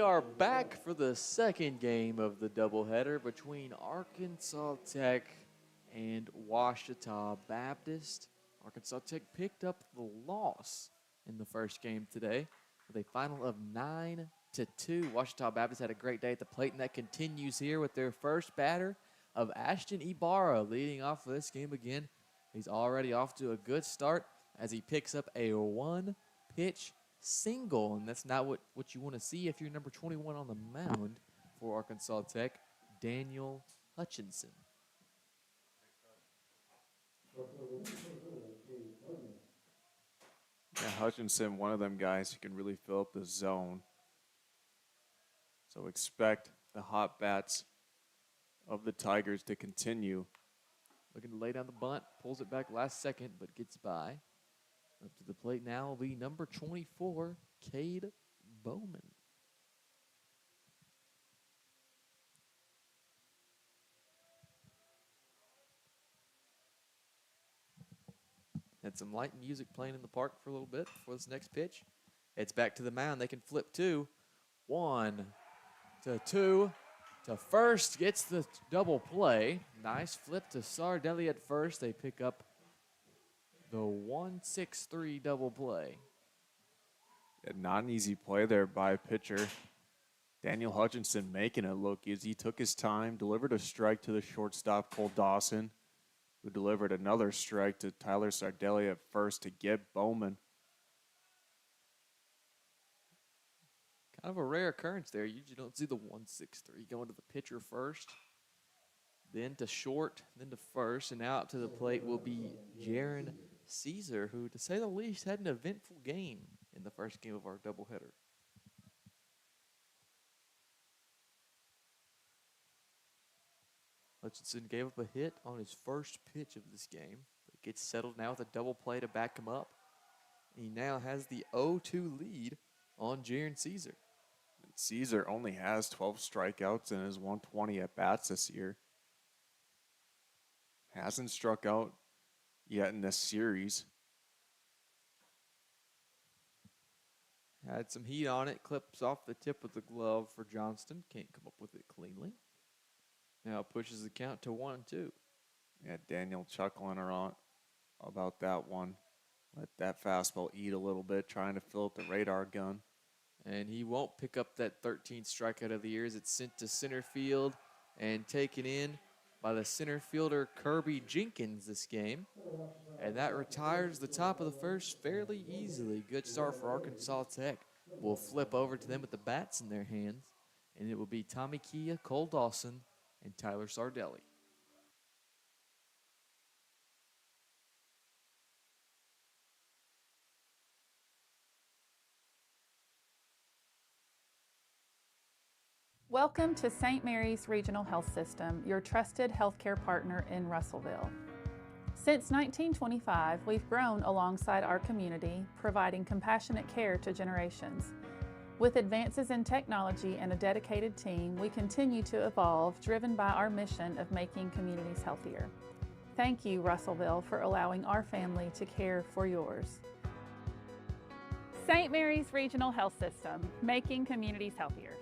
are back for the second game of the doubleheader between Arkansas Tech and Ouachita Baptist. Arkansas Tech picked up the loss in the first game today with a final of 9-2. Ouachita Baptist had a great day at the plate, and that continues here with their first batter of Ashton Ibarra leading off this game again. He's already off to a good start as he picks up a one-pitch single, and that's not what you want to see if you're number 21 on the mound for Arkansas Tech, Daniel Hutchinson. Yeah, Hutchinson, one of them guys who can really fill up the zone. So expect the hot bats of the Tigers to continue. Looking to lay down the bunt, pulls it back last second, but gets by. Up to the plate now will be number 24, Cade Bowman. Had some light music playing in the park for a little bit before this next pitch. It's back to the mound. They can flip two. 1 to 2 to first. Gets the double play. Nice flip to Sardelli at first. They pick up the 1-6-3 double play. Not an easy play there by pitcher Daniel Hutchinson, making it look easy. He took his time, delivered a strike to the shortstop, Cole Dawson, who delivered another strike to Tyler Sardelli at first to get Bowman. Kind of a rare occurrence there. You usually don't see the 1-6-3 going to the pitcher first, then to short, then to first, and now up to the plate will be Jaron Caesar, who, to say the least, had an eventful game in the first game of our doubleheader. Hutchinson gave up a hit on his first pitch of this game, but gets settled now with a double play to back him up. He now has the 0-2 lead on Jaron Caesar. Caesar only has 12 strikeouts in his 120 at-bats this year. Hasn't struck out yet in this series. Had some heat on it, clips off the tip of the glove for Johnston. Can't come up with it cleanly. Now pushes the count to 1-2. Yeah, Daniel chuckling around about that one. Let that fastball eat a little bit, trying to fill up the radar gun. And he won't pick up that 13th strikeout of the year as it's sent to center field and taken in by the center fielder Kirby Jenkins this game. And that retires the top of the first fairly easily. Good start for Arkansas Tech. We'll flip over to them with the bats in their hands, and it will be Tommy Kia, Cole Dawson, and Tyler Sardelli. Welcome to St. Mary's Regional Health System, your trusted healthcare partner in Russellville. Since 1925, we've grown alongside our community, providing compassionate care to generations. With advances in technology and a dedicated team, we continue to evolve, driven by our mission of making communities healthier. Thank you, Russellville, for allowing our family to care for yours. St. Mary's Regional Health System, making communities healthier.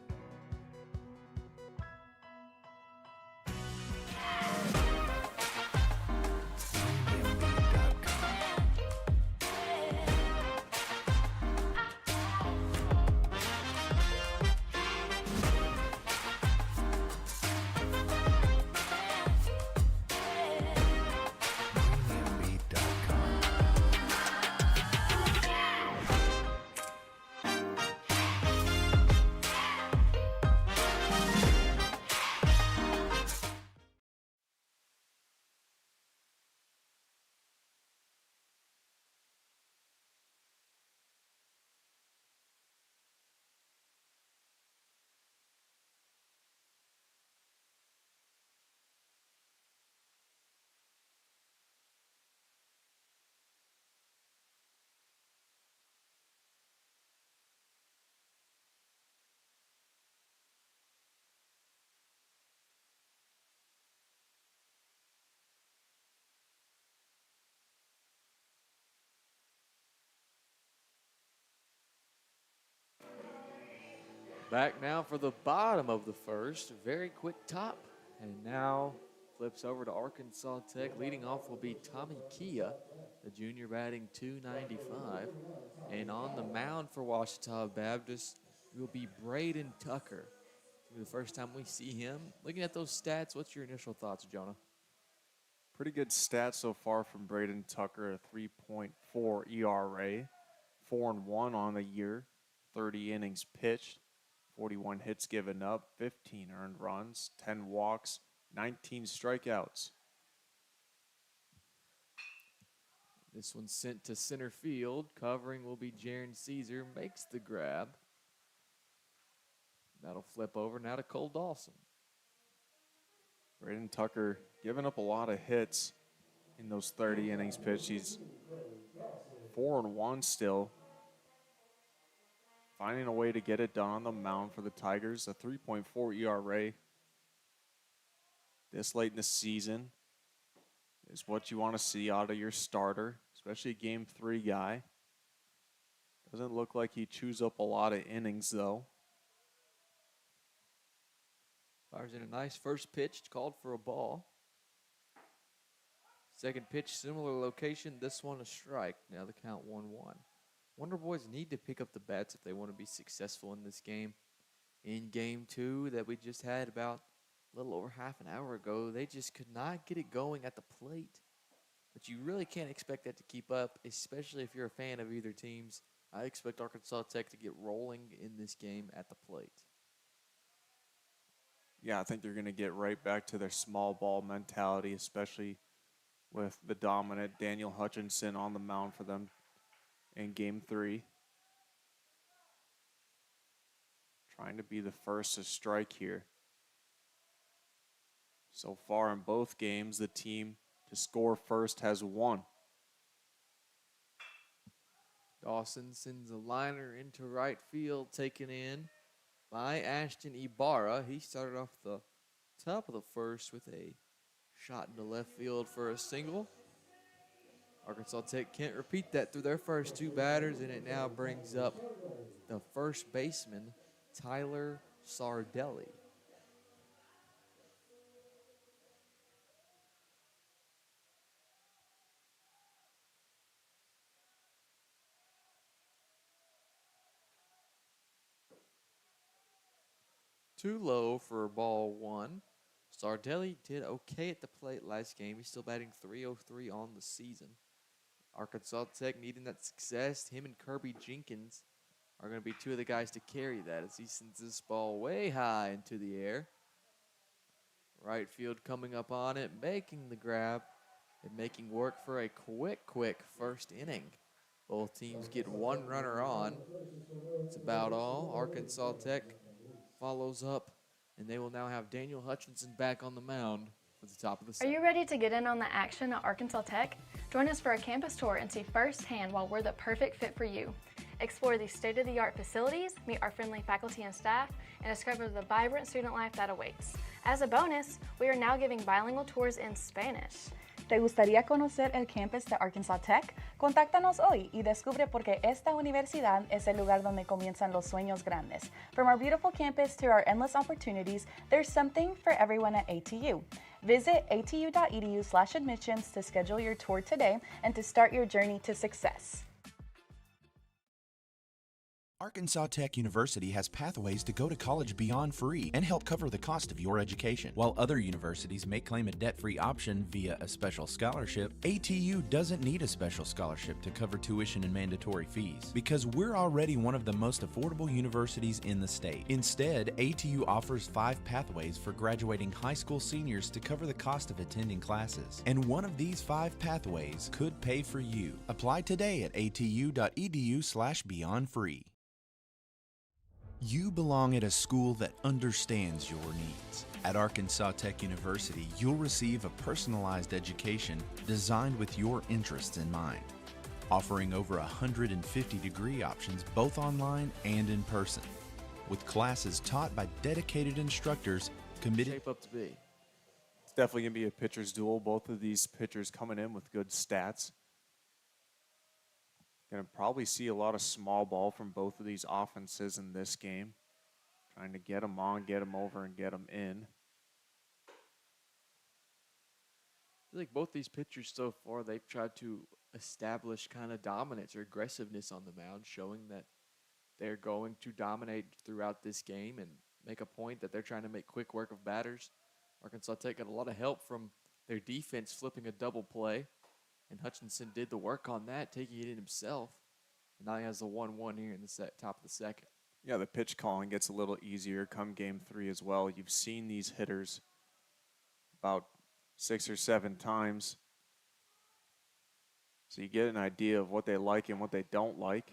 Back now for the bottom of the first. Very quick top. And now flips over to Arkansas Tech. Leading off will be Tommy Kia, the junior, batting .295. And on the mound for Ouachita Baptist will be Braden Tucker. It'll be the first time we see him. Looking at those stats, what's your initial thoughts, Jonah? Pretty good stats so far from Braden Tucker, a 3.4 ERA, 4-1 on the year, 30 innings pitched, 41 hits given up, 15 earned runs, 10 walks, 19 strikeouts. This one's sent to center field. Covering will be Jaron Caesar. Makes the grab. That'll flip over now to Cole Dawson. Braden Tucker giving up a lot of hits in those 30 innings pitched. He's 4-1 still. Finding a way to get it done on the mound for the Tigers. A 3.4 ERA this late in the season is what you want to see out of your starter, especially a Game 3 guy. Doesn't look like he chews up a lot of innings, though. Fires in a nice first pitch, called for a ball. Second pitch, similar location. This one a strike. Now the count 1-1. Wonder Boys need to pick up the bats if they want to be successful in this game. In Game 2 that we just had about a little over half an hour ago, they just could not get it going at the plate. But you really can't expect that to keep up, especially if you're a fan of either teams. I expect Arkansas Tech to get rolling in this game at the plate. Yeah, I think they're going to get right back to their small ball mentality, especially with the dominant Daniel Hutchinson on the mound for them in Game 3. Trying to be the first to strike here. So far in both games, the team to score first has won. Dawson sends a liner into right field, taken in by Ashton Ibarra. He started off the top of the first with a shot into left field for a single. Arkansas Tech can't repeat that through their first two batters, and it now brings up the first baseman, Tyler Sardelli. Too low for ball one. Sardelli did okay at the plate last game. He's still batting .303 on the season. Arkansas Tech needing that success. Him and Kirby Jenkins are going to be two of the guys to carry that as he sends this ball way high into the air. Right field coming up on it, making the grab and making work for a quick first inning. Both teams get one runner on. That's about all. Arkansas Tech follows up, and they will now have Daniel Hutchinson back on the mound for the top of the Are second. you ready to get in on the action at Arkansas Tech? Join us for a campus tour and see firsthand why we're the perfect fit for you. Explore these state-of-the-art facilities, meet our friendly faculty and staff, and discover the vibrant student life that awaits. As a bonus, we are now giving bilingual tours in Spanish. ¿Te gustaría conocer el campus de Arkansas Tech? Contáctanos hoy y descubre por qué esta universidad es el lugar donde comienzan los sueños grandes. From our beautiful campus to our endless opportunities, there's something for everyone at ATU. Visit atu.edu/admissions to schedule your tour today and to start your journey to success. Arkansas Tech University has pathways to go to college beyond free and help cover the cost of your education. While other universities may claim a debt-free option via a special scholarship, ATU doesn't need a special scholarship to cover tuition and mandatory fees because we're already one of the most affordable universities in the state. Instead, ATU offers 5 pathways for graduating high school seniors to cover the cost of attending classes. And one of these 5 pathways could pay for you. Apply today at atu.edu/beyondfree. You belong at a school that understands your needs. At Arkansas Tech University, you'll receive a personalized education designed with your interests in mind, offering over 150 degree options both online and in person, with classes taught by dedicated instructors committed. Shape up to be. It's definitely going to be a pitcher's duel. Both of these pitchers coming in with good stats. Going to probably see a lot of small ball from both of these offenses in this game. Trying to get him on, get him over, and get him in. I feel like both these pitchers so far, they've tried to establish kind of dominance or aggressiveness on the mound, showing that they're going to dominate throughout this game and make a point that they're trying to make quick work of batters. Arkansas Tech got a lot of help from their defense flipping a double play, and Hutchinson did the work on that, taking it in himself. And now he has the 1-1 here in the top of the second. Yeah, the pitch calling gets a little easier come game 3 as well. You've seen these hitters about 6 or 7 times. So you get an idea of what they like and what they don't like.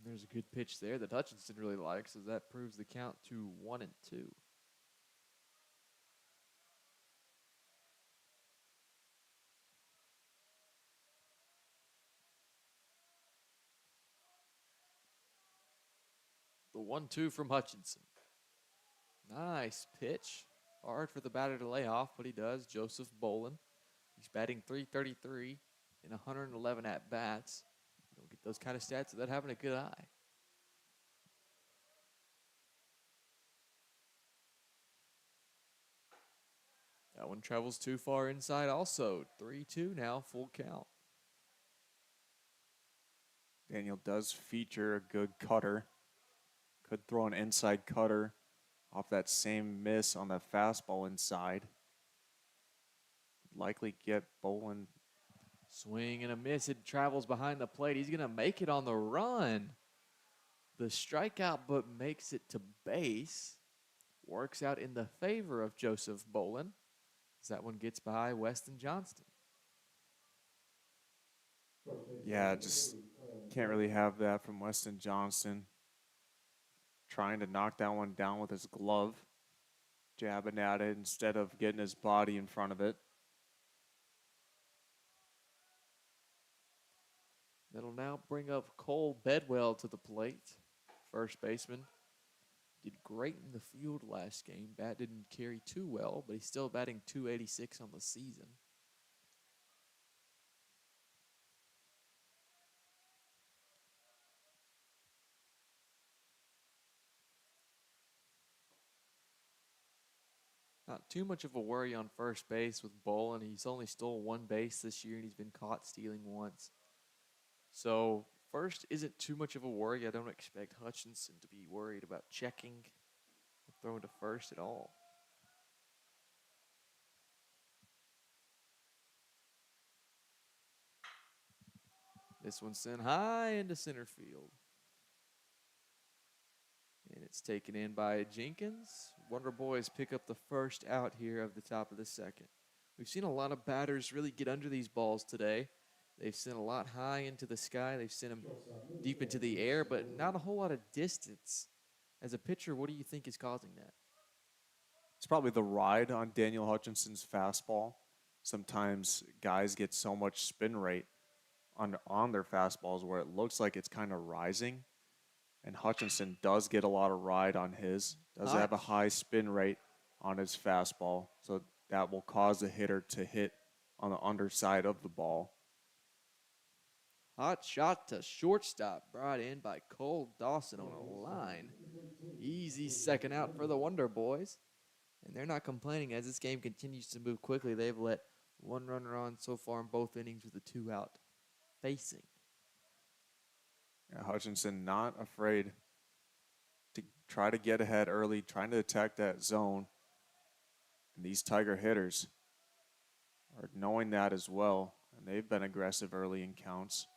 There's a good pitch there that Hutchinson really likes, as that proves the count to 1-2. The 1-2 from Hutchinson. Nice pitch. Hard for the batter to lay off, but he does. Joseph Bolin. He's batting .333 in 111 at-bats. You don't get those kind of stats without having a good eye. That one travels too far inside also. 3-2 now, full count. Daniel does feature a good cutter. Could throw an inside cutter off that same miss on that fastball inside. Likely get Bolin. Swing and a miss. It travels behind the plate. He's going to make it on the run. The strikeout, but makes it to base. Works out in the favor of Joseph Bolin, as that one gets by Weston Johnston. Yeah, just can't really have that from Weston Johnston. Trying to knock that one down with his glove. Jabbing at it instead of getting his body in front of it. That'll now bring up Cole Bedwell to the plate. First baseman. Did great in the field last game. Bat didn't carry too well, but he's still batting .286 on the season. Not too much of a worry on first base with Bolin. He's only stole one base this year, and he's been caught stealing once. So first isn't too much of a worry. I don't expect Hutchinson to be worried about checking or throwing to first at all. This one's sent high into center field. And it's taken in by Jenkins. Wonder Boys pick up the first out here of the top of the second. We've seen a lot of batters really get under these balls today. They've sent a lot high into the sky. They've sent them deep into the air, but not a whole lot of distance. As a pitcher, what do you think is causing that? It's probably the ride on Daniel Hutchinson's fastball. Sometimes guys get so much spin rate on their fastballs where it looks like it's kind of rising. And Hutchinson does get a lot of ride on his. Does have a high spin rate on his fastball. So that will cause the hitter to hit on the underside of the ball. Hot shot to shortstop, brought in by Cole Dawson on a line. Easy second out for the Wonder Boys. And they're not complaining as this game continues to move quickly. They've let one runner on so far in both innings with a 2-out facing. Yeah, Hutchinson not afraid to try to get ahead early, trying to attack that zone. And these Tiger hitters are knowing that as well. And they've been aggressive early in counts.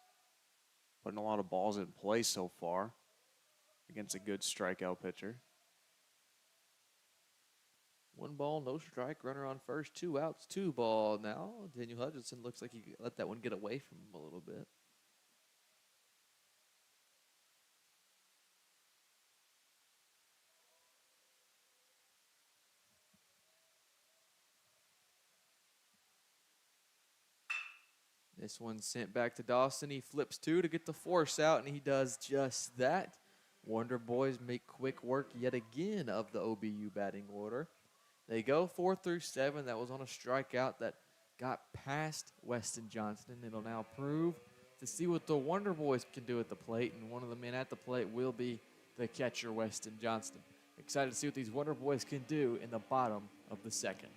Putting a lot of balls in play so far against a good strikeout pitcher. 1 ball, no strike, runner on first, 2 outs, 2 ball now. Daniel Hutchinson looks like he let that one get away from him a little bit. This one's sent back to Dawson. He flips 2 to get the force out, and he does just that. Wonder Boys make quick work yet again of the OBU batting order. They go 4 through 7. That was on a strikeout that got past Weston Johnston. It'll now prove to see what the Wonder Boys can do at the plate, and one of the men at the plate will be the catcher, Weston Johnston. Excited to see what these Wonder Boys can do in the bottom of the second.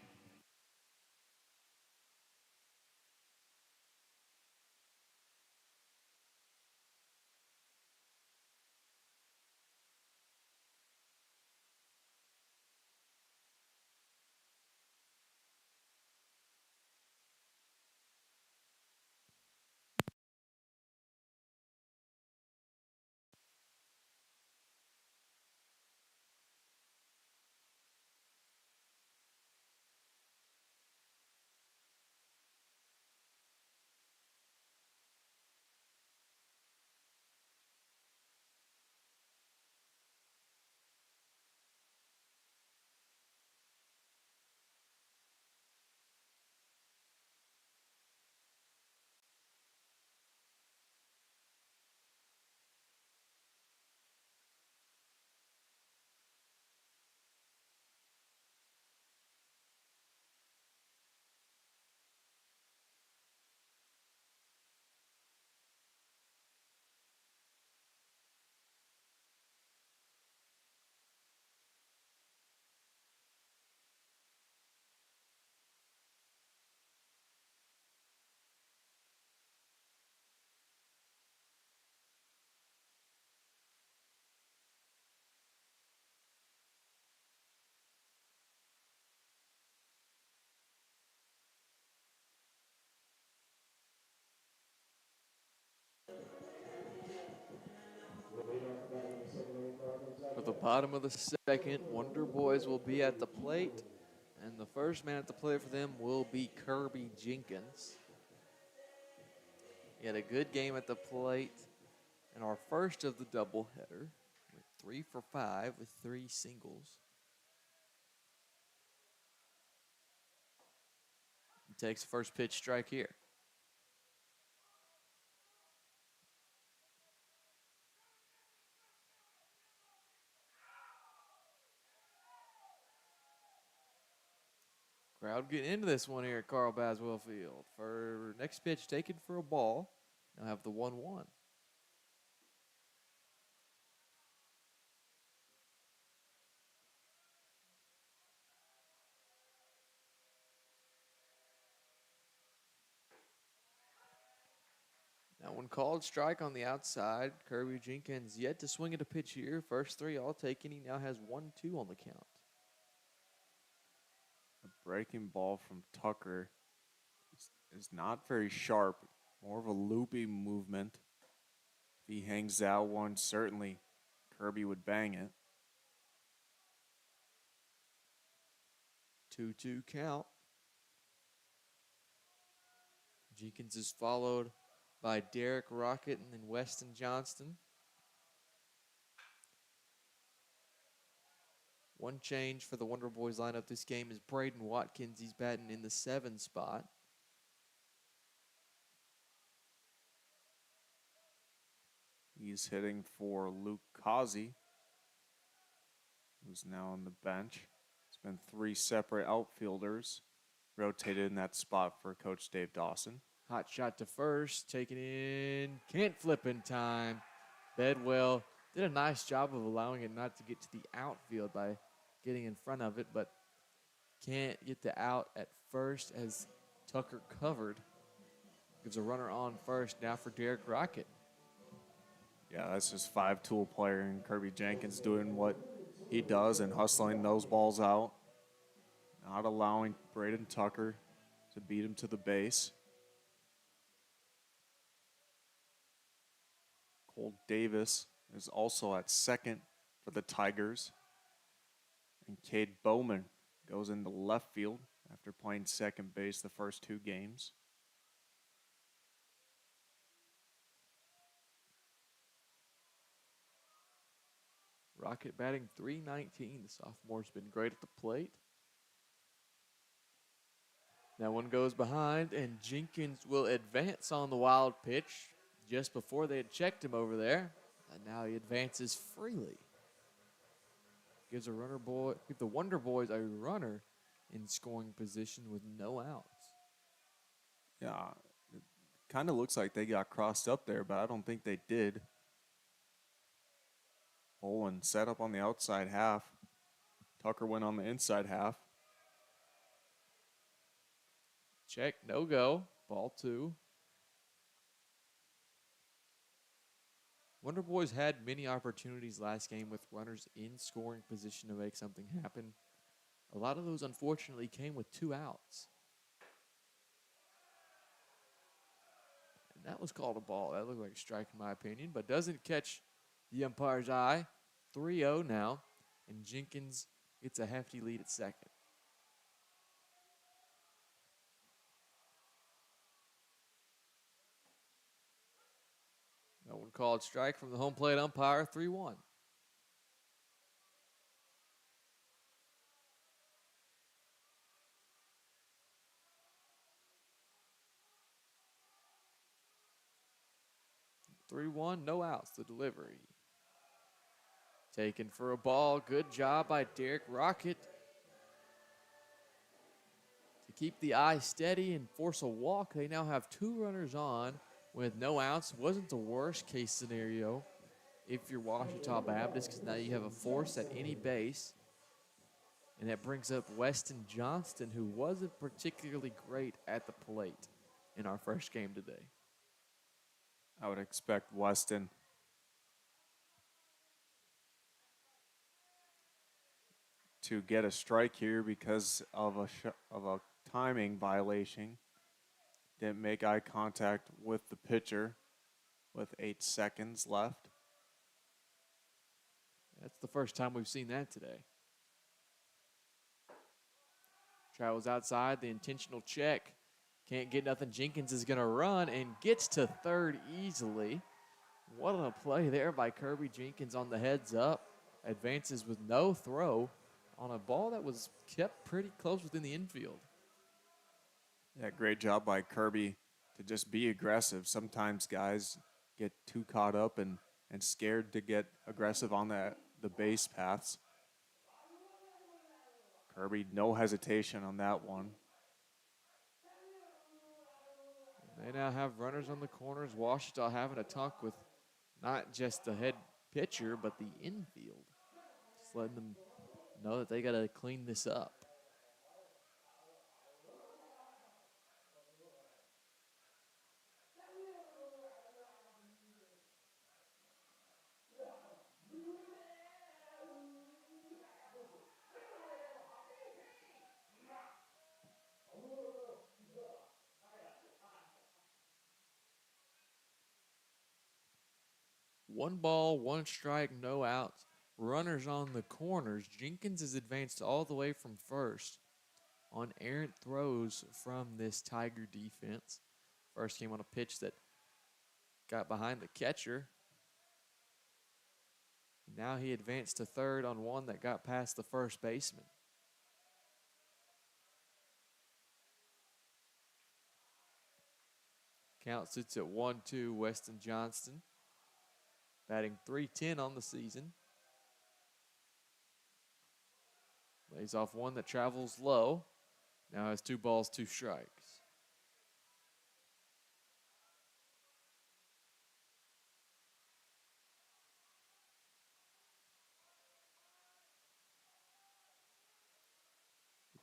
For the bottom of the second, Wonder Boys will be at the plate, and the first man at the plate for them will be Kirby Jenkins. He had a good game at the plate in our first of the doubleheader. Went 3 for 5 with 3 singles. He takes the first pitch strike here. Crowd getting into this one here at Carl Baswell Field. For next pitch taken for a ball. Now have the 1-1. Now one called strike on the outside. Kirby Jenkins yet to swing at a pitch here. First 3 all taken. He now has 1-2 on the count. A breaking ball from Tucker is not very sharp, more of a loopy movement. If he hangs out one, certainly Kirby would bang it. 2-2 count. Jenkins is followed by Derek Rocket and then Weston Johnston. One change for the Wonder Boys lineup this game is Braden Watkins. He's batting in the 7 spot. He's hitting for Luke Causey, who's now on the bench. It's been 3 separate outfielders rotated in that spot for Coach Dave Dawson. Hot shot to first, taken in. Can't flip in time. Bedwell did a nice job of allowing it not to get to the outfield by getting in front of it, but can't get the out at first as Tucker covered. Gives a runner on first now for Derek Rocket. Yeah, that's his 5-tool player, and Kirby Jenkins doing what he does and hustling those balls out. Not allowing Braden Tucker to beat him to the base. Cole Davis is also at second for the Tigers. And Cade Bowman goes into left field after playing second base the first 2 games. Rocket batting .319. The sophomore's been great at the plate. Now one goes behind, and Jenkins will advance on the wild pitch just before they had checked him over there. And now he advances freely. Gives the Wonder Boys a runner in scoring position with no outs. Yeah, it kind of looks like they got crossed up there, but I don't think they did. Bolin set up on the outside half. Tucker went on the inside half. Check, no go. Ball 2. Wonder Boys had many opportunities last game with runners in scoring position to make something happen. A lot of those, unfortunately, came with 2 outs. And that was called a ball. That looked like a strike in my opinion, but doesn't catch the umpire's eye. 3-0 now, and Jenkins gets a hefty lead at second. No one called strike from the home plate umpire, 3-1. No outs, the delivery. Taken for a ball. Good job by Derek Rocket to keep the eye steady and force a walk. They now have 2 runners on with no outs. Wasn't the worst case scenario if you're Ouachita Baptist, because now you have a force at any base. And that brings up Weston Johnston, who wasn't particularly great at the plate in our first game today. I would expect Weston to get a strike here because of a timing violation. Didn't make eye contact with the pitcher with 8 seconds left. That's the first time we've seen that today. Travels outside, the intentional check. Can't get nothing. Jenkins is going to run and gets to third easily. What a play there by Kirby Jenkins on the heads up. Advances with no throw on a ball that was kept pretty close within the infield. Yeah, great job by Kirby to just be aggressive. Sometimes guys get too caught up and scared to get aggressive on the base paths. Kirby, no hesitation on that one. They now have runners on the corners. Ouachita having a talk with not just the head pitcher, but the infield. Just letting them know that they got to clean this up. One ball, 1 strike, no outs. Runners on the corners. Jenkins is advanced all the way from first on errant throws from this Tiger defense. First came on a pitch that got behind the catcher. Now he advanced to third on one that got past the first baseman. Count sits at 1-2, Weston Johnston. Batting .310 on the season. Lays off one that travels low. Now has 2 balls, 2 strikes.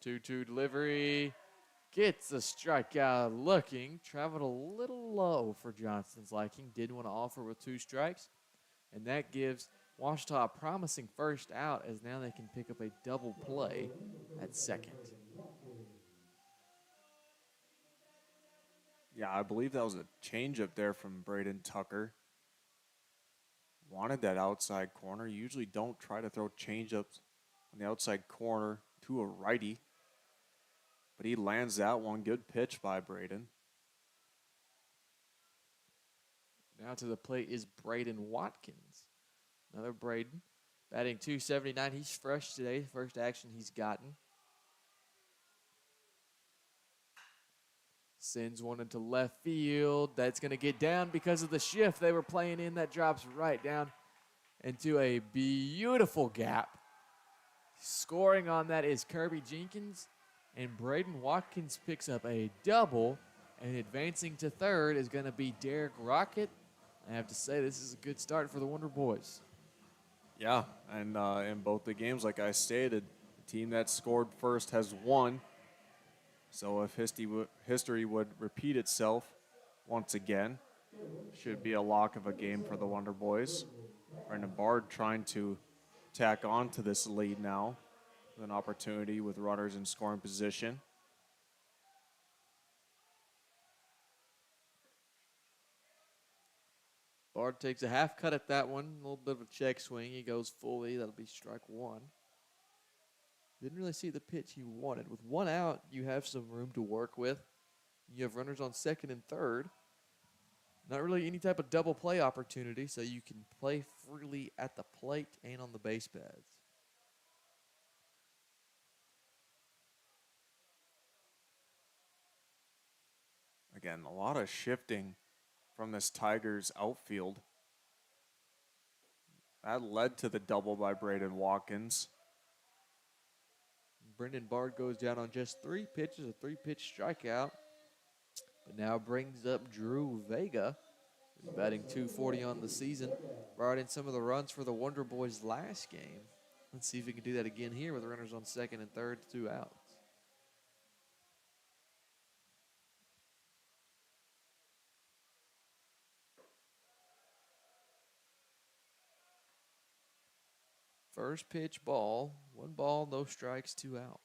The 2-2 delivery. Gets the strikeout looking. Traveled a little low for Johnston's liking. Didn't want to offer with 2 strikes. And that gives Ouachita a promising first out, as now they can pick up a double play at second. Yeah, I believe that was a changeup there from Braden Tucker. Wanted that outside corner. Usually don't try to throw changeups on the outside corner to a righty. But he lands that one. Good pitch by Braden. Now to the plate is Braden Watkins. Another Braden. Batting .279. He's fresh today. First action he's gotten. Sends one into left field. That's going to get down because of the shift they were playing in. That drops right down into a beautiful gap. Scoring on that is Kirby Jenkins. And Braden Watkins picks up a double. And advancing to third is going to be Derek Rocket. I have to say, this is a good start for the Wonder Boys. Yeah, and in both the games, like I stated, team that scored first has won. So if history would repeat itself once again, should be a lock of a game for the Wonder Boys. Brendan Bard trying to tack on to this lead now with an opportunity with runners in scoring position. Bard takes a half cut at that one. A little bit of a check swing. He goes fully. That'll be strike one. Didn't really see the pitch he wanted. With one out, you have some room to work with. You have runners on second and third. Not really any type of double play opportunity, so you can play freely at the plate and on the base pads. Again, a lot of shifting from this Tigers outfield. That led to the double by Braden Watkins. Brendan Bard goes down on just 3 pitches, a 3-pitch strikeout. But now brings up Drew Vega, who's batting .240 on the season. Brought in some of the runs for the Wonder Boys last game. Let's see if he can do that again here with runners on second and third, 2 outs. First pitch ball, 1 ball, no strikes, 2 outs.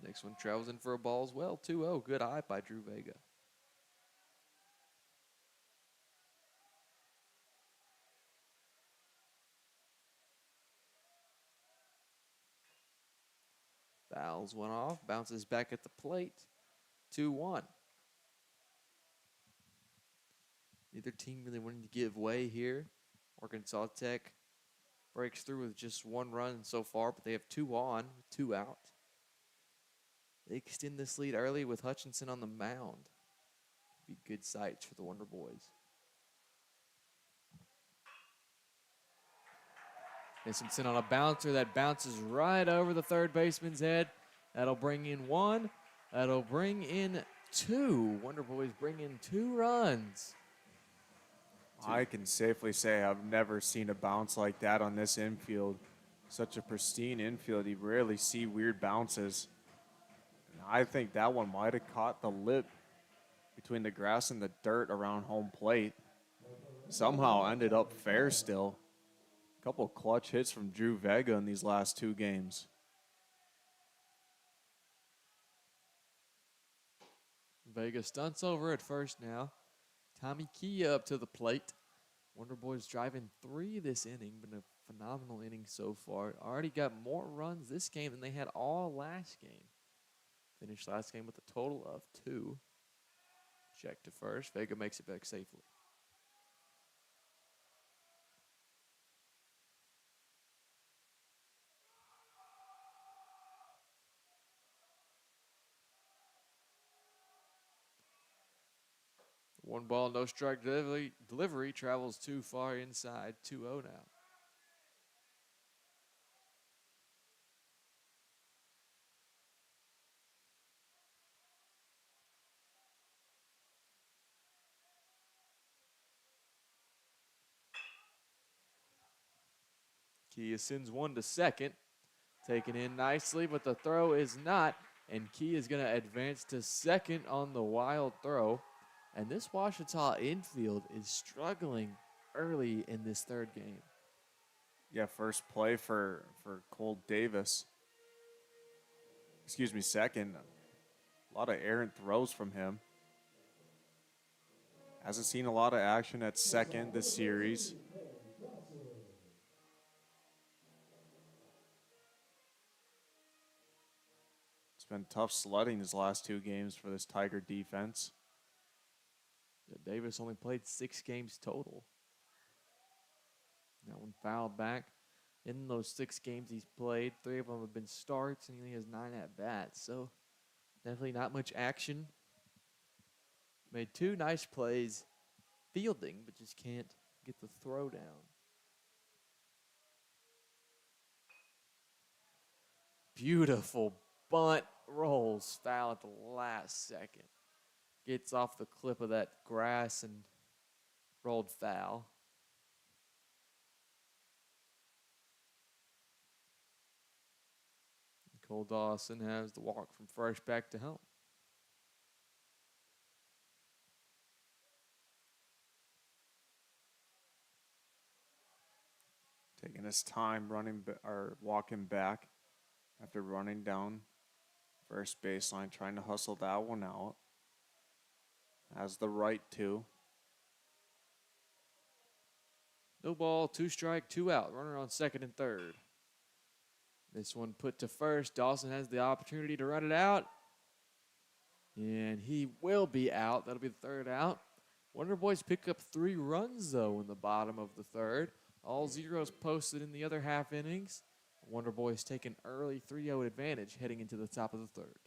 Next one travels in for a ball as well, 2-0. Good eye by Drew Vega. Fouls one off, bounces back at the plate, 2-1. Neither team really wanting to give way here. Arkansas Tech breaks through with just 1 run so far, but they have 2 on, 2 out. They extend this lead early with Hutchinson on the mound. Be good sights for the Wonder Boys. Hutchinson on a bouncer that bounces right over the third baseman's head. That'll bring in 1. That'll bring in 2. Wonder Boys bring in 2 runs. I can safely say I've never seen a bounce like that on this infield. Such a pristine infield, you rarely see weird bounces. And I think that one might have caught the lip between the grass and the dirt around home plate. Somehow ended up fair still. A couple clutch hits from Drew Vega in these last 2 games. Vega stunts over at first now. Tommy Kia up to the plate. Wonder Boys driving 3 this inning. Been a phenomenal inning so far. Already got more runs this game than they had all last game. Finished last game with a total of 2. Check to first. Vega makes it back safely. One ball, no strike delivery travels too far inside. 2-0 now. Kia sends 1 to second. Taken in nicely, but the throw is not. And Kia is going to advance to second on the wild throw. And this Ouachita infield is struggling early in this 3rd game. Yeah, first play for Cole Davis. Excuse me, second. A lot of errant throws from him. Hasn't seen a lot of action at second this series. It's been tough sledding his last 2 games for this Tiger defense. Yeah, Davis only played 6 games total. That one fouled back. In those 6 games he's played, 3 of them have been starts, and he only has 9 at-bats. So definitely not much action. Made 2 nice plays fielding, but just can't get the throw down. Beautiful bunt rolls foul at the last second. gets off the clip of that grass and rolled foul. Cole Dawson has the walk from first back to home. Taking his time walking back after running down first baseline, trying to hustle that one out. Has the right to. No ball, 2 strike, 2 out. Runner on second and third. This one put to first. Dawson has the opportunity to run it out. And he will be out. That'll be the third out. Wonder Boys pick up 3 runs, though, in the bottom of the third. All zeros posted in the other half innings. Wonder Boys take an early 3-0 advantage heading into the top of the third.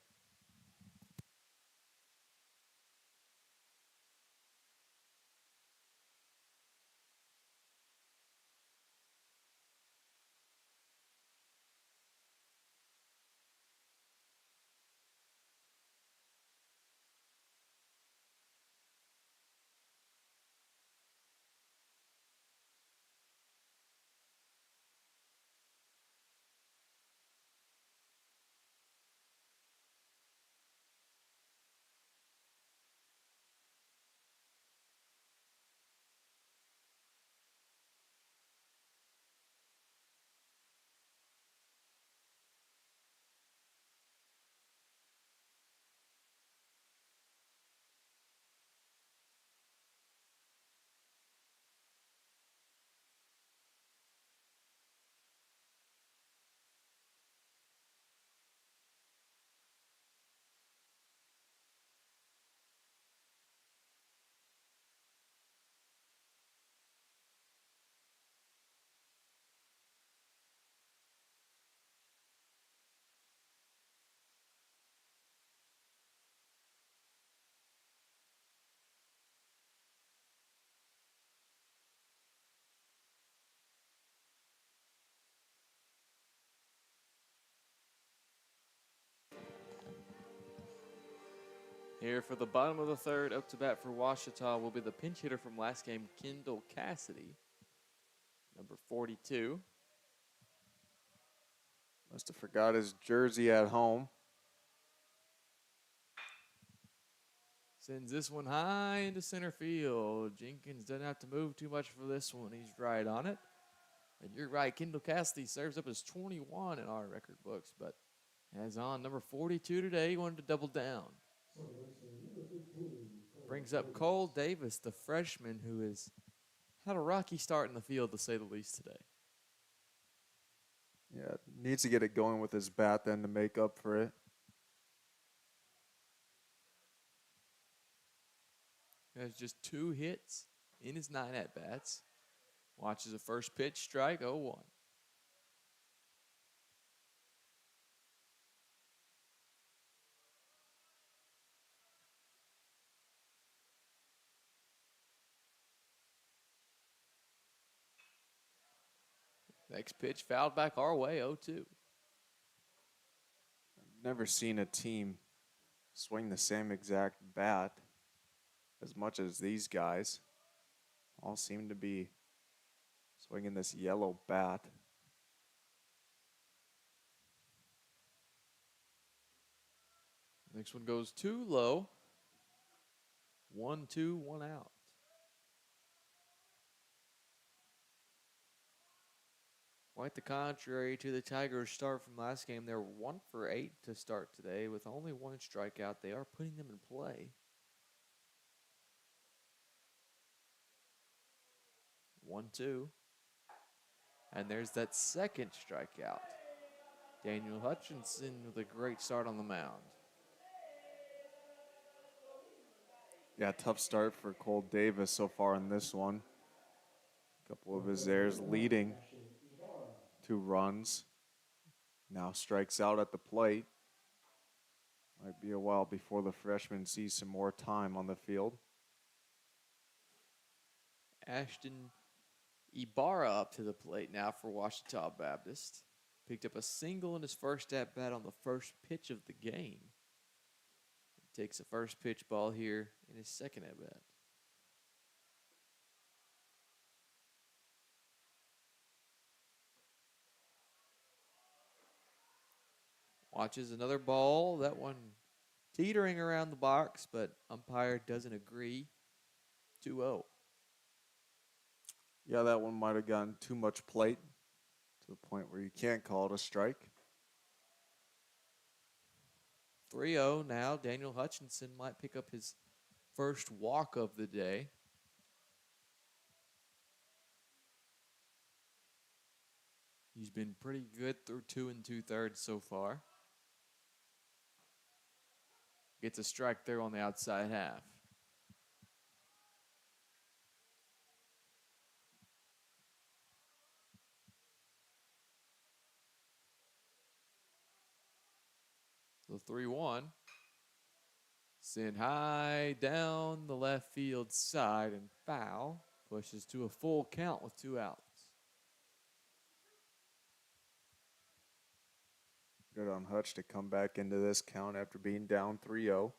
Here for the bottom of the third, up to bat for Ouachita will be the pinch hitter from last game, Kendall Cassidy, number 42. Must have forgot his jersey at home. Sends this one high into center field. Jenkins doesn't have to move too much for this one. He's right on it. And you're right, Kendall Cassidy serves up as 21 in our record books, but as on number 42 today, he wanted to double down. Brings up Cole Davis, the freshman, who has had a rocky start in the field, to say the least, today. Yeah, needs to get it going with his bat then to make up for it. He has just 2 hits in his 9 at-bats. Watches a first pitch, strike, 0-1. Next pitch fouled back our way, 0-2. I've never seen a team swing the same exact bat as much as these guys. All seem to be swinging this yellow bat. Next one goes too low. 1-2, 1 out. Quite the contrary to the Tigers' start from last game. They're 1 for 8 to start today with only 1 strikeout. They are putting them in play. 1-2. And there's that second strikeout. Daniel Hutchinson with a great start on the mound. Yeah, tough start for Cole Davis so far in this one. A couple of his errors leading 2 runs. Now strikes out at the plate. Might be a while before the freshman sees some more time on the field. Ashton Ibarra up to the plate now for Ouachita Baptist. Picked up a single in his first at-bat on the first pitch of the game. takes a first pitch ball here in his second at bat. Watches another ball. That one teetering around the box, but umpire doesn't agree. 2-0. Yeah, that one might have gotten too much plate to the point where you can't call it a strike. 3-0 now. Daniel Hutchinson might pick up his first walk of the day. He's been pretty good through 2 2/3 so far. Gets a strike there on the outside half. The 3-1. Sent high down the left field side and foul. Pushes to a full count with 2 outs. Good on Hutch to come back into this count after being down 3-0.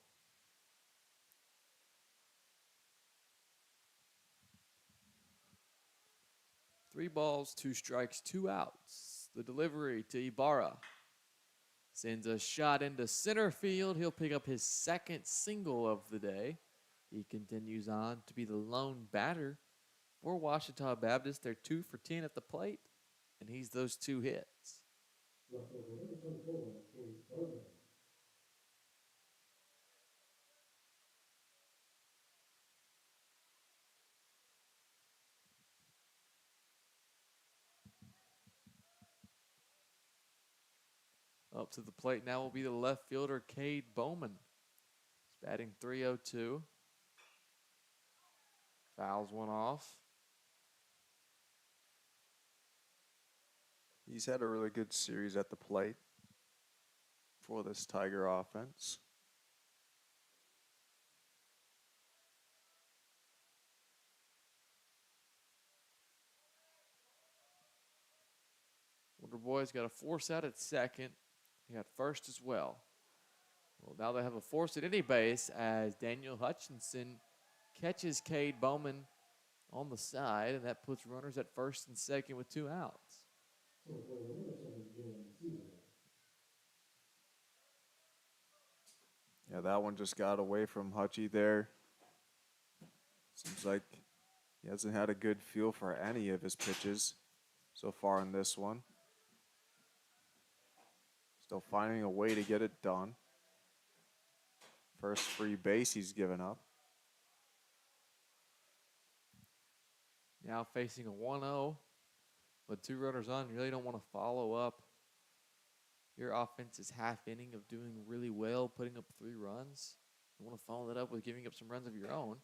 Three balls, 2 strikes, 2 outs. The delivery to Ibarra. Sends a shot into center field. He'll pick up his second single of the day. He continues on to be the lone batter for Ouachita Baptist. They're 2 for 10 at the plate, and he's those 2 hits. Up to the plate now will be the left fielder, Cade Bowman. He's batting .302. Fouls one off. He's had a really good series at the plate for this Tiger offense. Wonder Boy's got a force out at second. He got first as well. Well, now they have a force at any base as Daniel Hutchinson catches Cade Bowman on the side, and that puts runners at first and second with 2 outs. Yeah, that one just got away from Hutchie there. Seems like he hasn't had a good feel for any of his pitches so far in this one. Still finding a way to get it done. First free base he's given up. Now facing a 1-0, but 2 runners on. You really don't want to follow up your offense's half inning of doing really well, putting up 3 runs. You want to follow that up with giving up some runs of your own.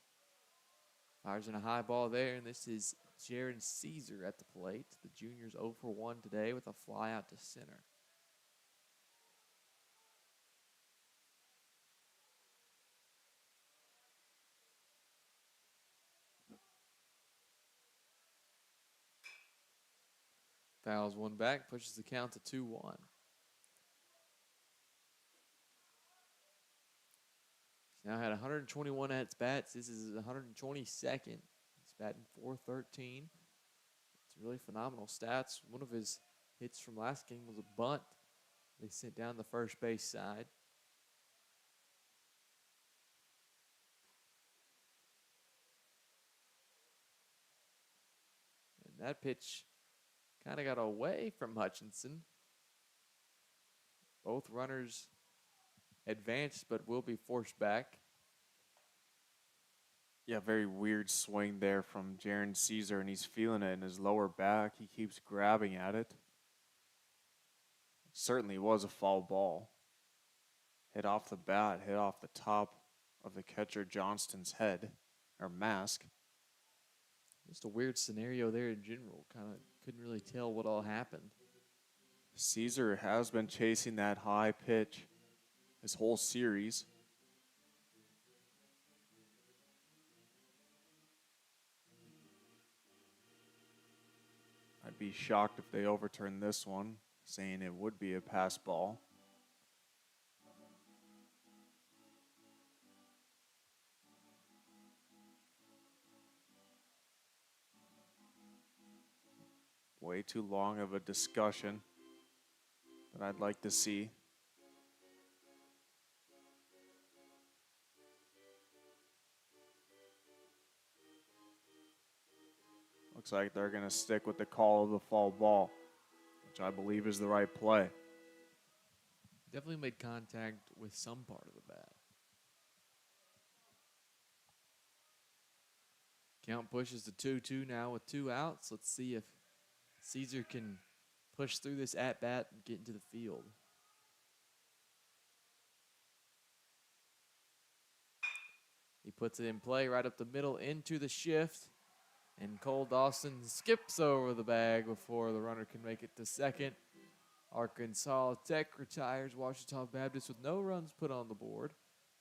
Fires in a high ball there, and this is Jaron Caesar at the plate. The junior's 0 for 1 today with a fly out to center. Fouls one back, pushes the count to 2-1. He's now had 121 at-bats. This is his 122nd. He's batting .413. It's really phenomenal stats. One of his hits from last game was a bunt. They sent down the first base side. And that pitch kind of got away from Hutchinson. Both runners advanced but will be forced back. Yeah, very weird swing there from Jaron Caesar, and he's feeling it in his lower back. He keeps grabbing at it. Certainly was a foul ball. Hit off the bat, hit off the top of the catcher Johnston's head, or mask. Just a weird scenario there in general. Kind of couldn't really tell what all happened. Caesar has been chasing that high pitch this whole series. I'd be shocked if they overturn this one, saying it would be a pass ball. way too long of a discussion that I'd like to see. Looks like they're going to stick with the call of the fall ball, which I believe is the right play. Definitely made contact with some part of the bat. Count pushes to 2-2 now with 2 outs. Let's see if Caesar can push through this at-bat and get into the field. He puts it in play right up the middle into the shift. And Cole Dawson skips over the bag before the runner can make it to second. Arkansas Tech retires Ouachita Baptist with no runs put on the board.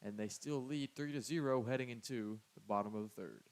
And they still lead 3-0 heading into the bottom of the third.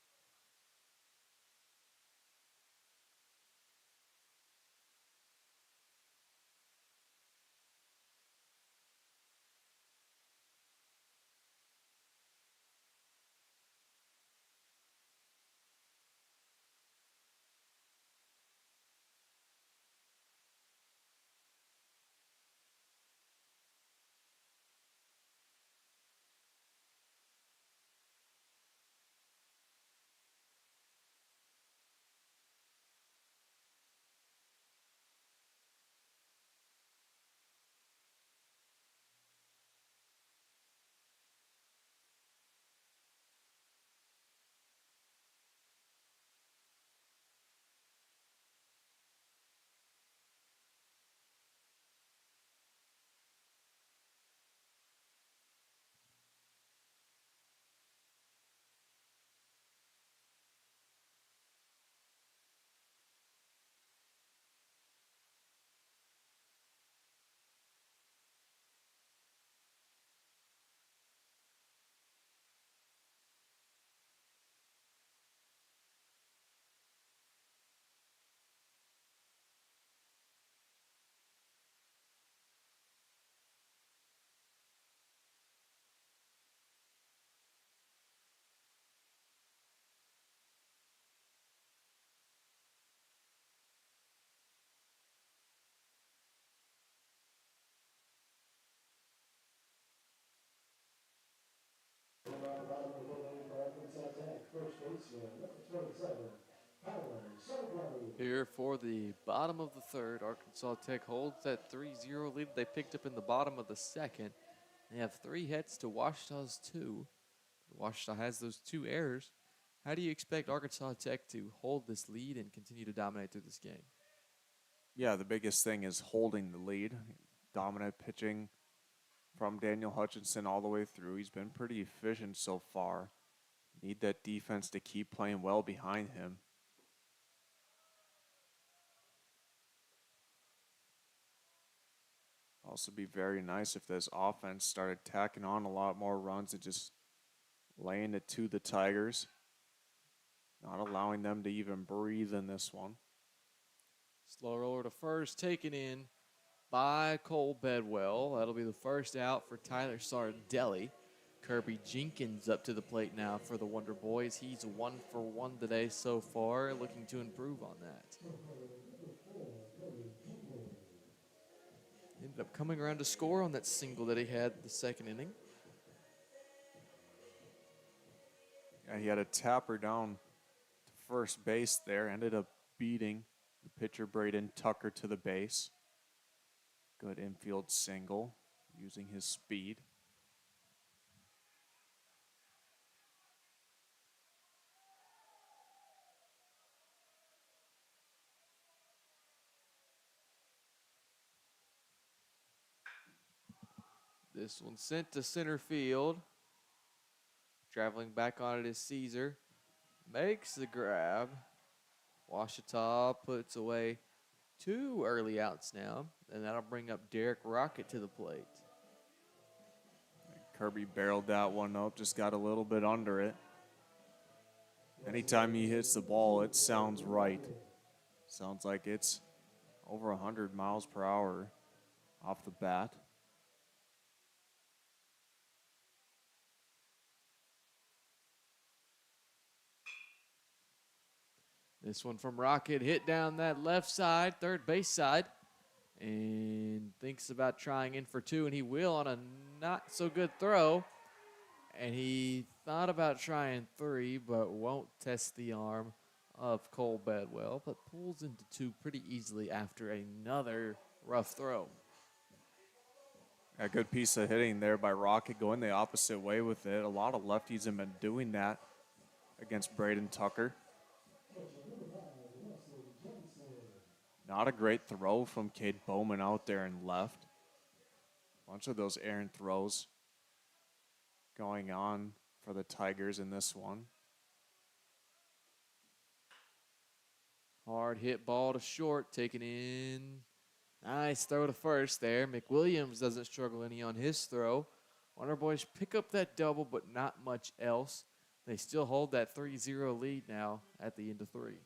Here for the bottom of the third, Arkansas Tech holds that 3-0 lead they picked up in the bottom of the second. They have 3 hits to Ouachita's 2. Ouachita has those 2 errors. How do you expect Arkansas Tech to hold this lead and continue to dominate through this game? Yeah, the biggest thing is holding the lead. Dominant pitching from Daniel Hutchinson all the way through. He's been pretty efficient so far. Need that defense to keep playing well behind him. Also be very nice if this offense started tacking on a lot more runs and just laying it to the Tigers. Not allowing them to even breathe in this one. Slow roller to first, taken in by Cole Bedwell. That'll be the first out for Tyler Sardelli. Kirby Jenkins up to the plate now for the Wonder Boys. He's 1 for 1 today so far, looking to improve on that. Ended up coming around to score on that single that he had the second inning. Yeah, he had a tapper down to first base there. Ended up beating the pitcher Braden Tucker to the base. Good infield single using his speed. This one sent to center field. Traveling back on it is Caesar. Makes the grab. Ouachita puts away 2 early outs now, and that'll bring up Derek Rocket to the plate. Kirby barreled that one up, just got a little bit under it. Anytime he hits the ball, it sounds right. Sounds like it's over 100 miles per hour off the bat. This one from Rocket hit down that left side, third base side, and thinks about trying in for two, and he will on a not so good throw. And he thought about trying three, but won't test the arm of Cole Bedwell, but pulls into two pretty easily after another rough throw. A good piece of hitting there by Rocket, going the opposite way with it. A lot of lefties have been doing that against Braden Tucker. Not a great throw from Cade Bowman out there and left. Bunch of those errant throws going on for the Tigers in this one. Hard hit ball to short, taken in. Nice throw to first there. McWilliams doesn't struggle any on his throw. Wonder Boys pick up that double, but not much else. They still hold that 3-0 lead now at the end of three.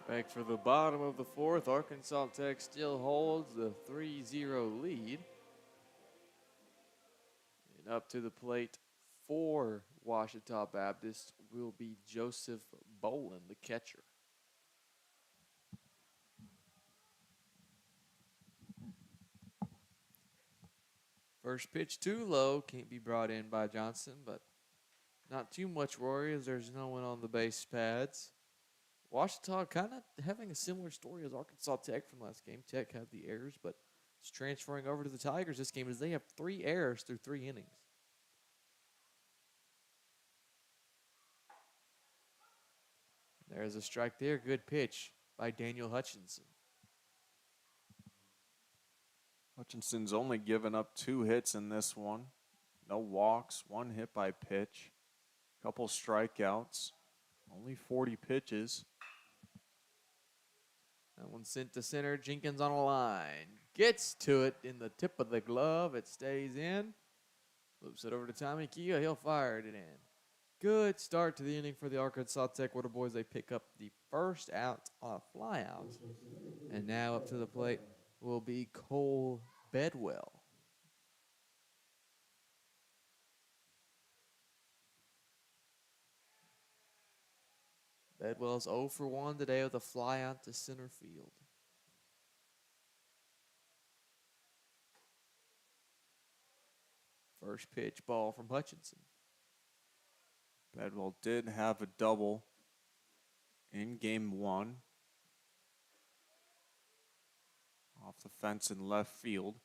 Back for the bottom of the fourth, Arkansas Tech still holds the 3-0 lead. And up to the plate for Ouachita Baptist will be Joseph Bolin, the catcher. First pitch too low, can't be brought in by Johnson, but not too much worry as there's no one on the base pads. Ouachita kind of having a similar story as Arkansas Tech from last game. Tech had the errors, but it's transferring over to the Tigers this game as they have 3 errors through 3 innings. There's a strike there. Good pitch by Daniel Hutchinson. Hutchinson's only given up 2 hits in this one. No walks, 1 hit by pitch, couple strikeouts, only 40 pitches. That one sent to center. Jenkins on a line. Gets to it in the tip of the glove. It stays in. Loops it over to Tommy Kia. He'll fire it in. Good start to the inning for the Arkansas Tech Water Boys. They pick up the first out on a fly out. And now up to the plate will be Cole Bedwell. Bedwell's 0 for 1 today with a fly out to center field. First pitch ball from Hutchinson. Bedwell did have a double in game 1. Off the fence in left field.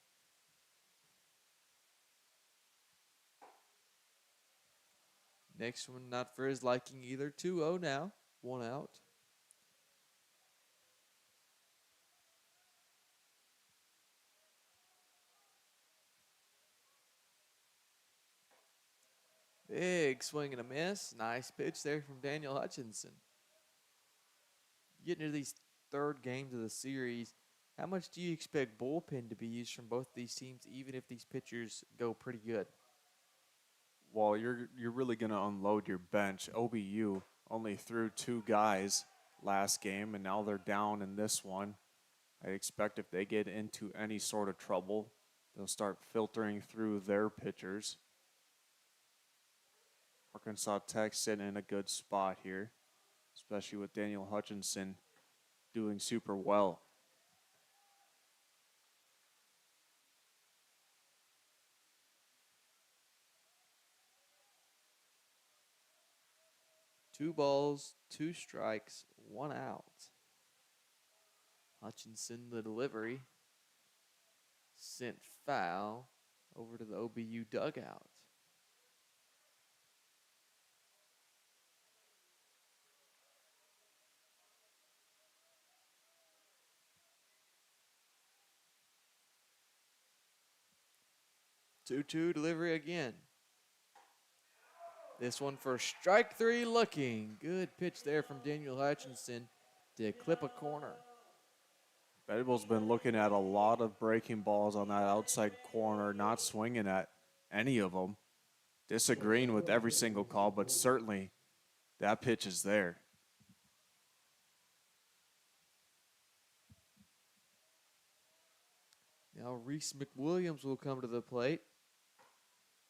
Next one not for his liking either. 2-0 now. 1 out. Big swing and a miss. Nice pitch there from Daniel Hutchinson. get into these third games of the series, how much do you expect bullpen to be used from both these teams, even if these pitchers go pretty good? Well, you're really going to unload your bench. OBU only threw 2 guys last game, and now they're down in this one. I expect if they get into any sort of trouble, they'll start filtering through their pitchers. Arkansas Tech sitting in a good spot here, especially with Daniel Hutchinson doing super well. Two balls, 2 strikes, 1 out. Hutchinson, the delivery, sent foul over to the OBU dugout. Two delivery again. This one for strike 3 looking. Good pitch there from Daniel Hutchinson to clip a corner. Bedwell's been looking at a lot of breaking balls on that outside corner, not swinging at any of them, disagreeing with every single call, but certainly that pitch is there. Now Reese McWilliams will come to the plate.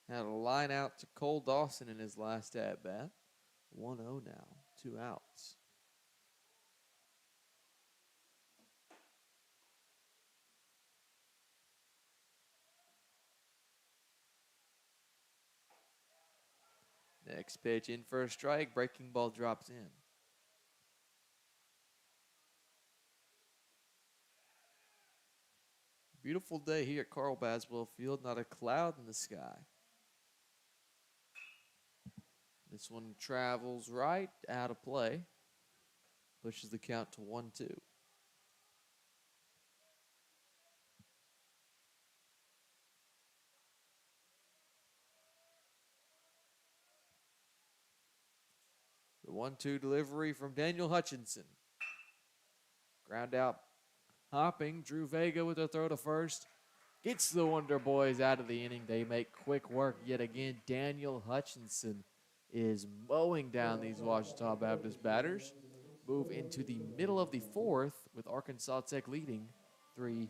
Had a line out to Cole Dawson in his last at bat. 1-0 now, 2 outs. Next pitch in for a strike. Breaking ball drops in. Beautiful day here at Carl Baswell Field. Not a cloud in the sky. This one travels right, out of play. Pushes the count to 1-2. The 1-2 delivery from Daniel Hutchinson. Ground out, hopping. Drew Vega with a throw to first. Gets the Wonder Boys out of the inning. They make quick work yet again. Daniel Hutchinson is mowing down these Ouachita Baptist batters. Move into the middle of the 4th with Arkansas Tech leading 3-0.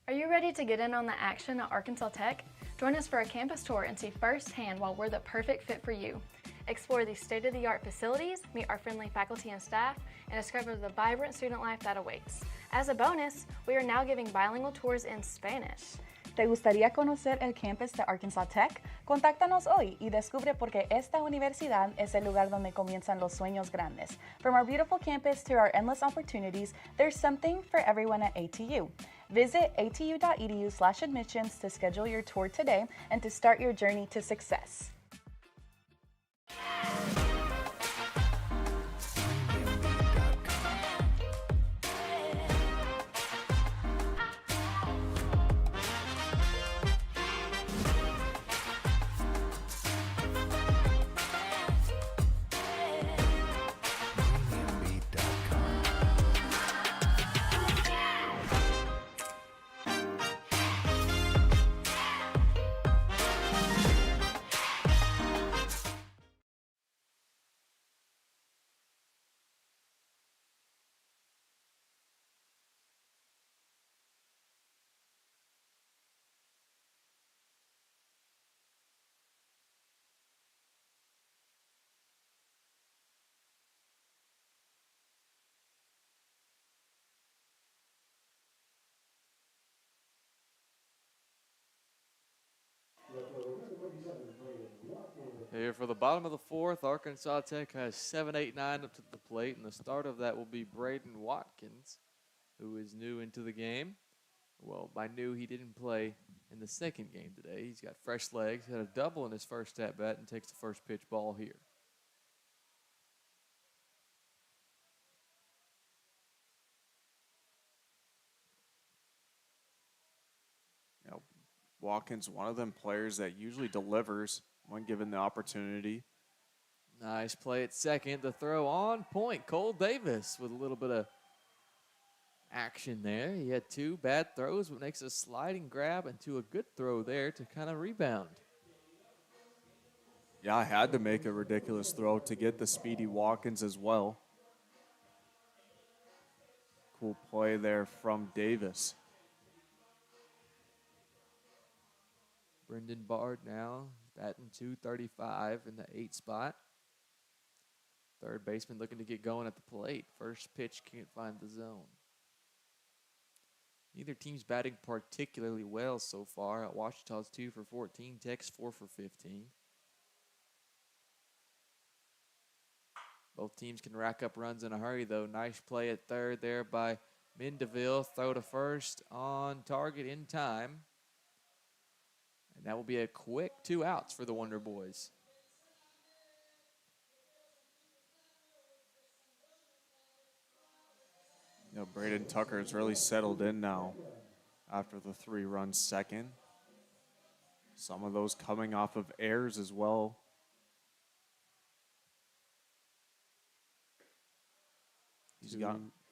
Are you ready to get in on the action at Arkansas Tech? Join us for a campus tour and see firsthand why we're the perfect fit for you. Explore the state-of-the-art facilities, meet our friendly faculty and staff, and discover the vibrant student life that awaits. As a bonus, we are now giving bilingual tours in Spanish. ¿Te gustaría conocer el campus de Arkansas Tech? Contáctanos hoy y descubre por qué esta universidad es el lugar donde comienzan los sueños grandes. From our beautiful campus to our endless opportunities, there's something for everyone at ATU. Visit atu.edu/admissions to schedule your tour today and to start your journey to success. Here for the bottom of the 4th, Arkansas Tech has 7, 8, 9 up to the plate, and the start of that will be Braden Watkins, who is new into the game. Well, by new, he didn't play in the second game today. He's got fresh legs, had a double in his first at-bat, and takes the first pitch ball here. Watkins, one of them players that usually delivers when given the opportunity. Nice play at second. The throw on point. Cole Davis with a little bit of action there. He had 2 bad throws, but makes a sliding grab into a good throw there to kind of rebound. Yeah, I had to make a ridiculous throw to get the speedy walk-ins as well. Cool play there from Davis. Brendan Bard now batting .235 in the 8 spot. Third baseman looking to get going at the plate. First pitch can't find the zone. Neither team's batting particularly well so far. Ouachita's 2 for 14, Tech's 4 for 15. Both teams can rack up runs in a hurry, though. Nice play at third there by Mendeville. Throw to first on target in time. And that will be a quick 2 outs for the Wonder Boys. Braden Tucker has really settled in now after the 3-run second. Some of those coming off of errors as well.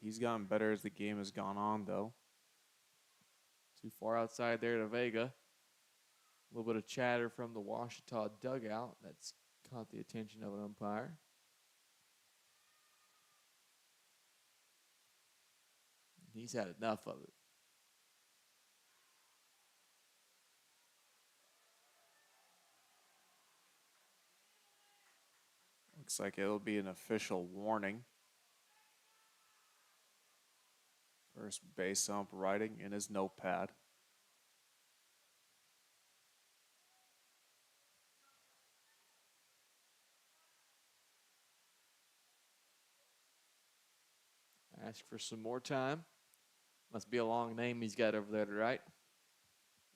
He's gotten better as the game has gone on, though. Too far outside there to Vega. A little bit of chatter from the Ouachita dugout. That's caught the attention of an umpire. He's had enough of it. Looks like it'll be an official warning. First base ump writing in his notepad. Ask for some more time. Must be a long name he's got over there to write.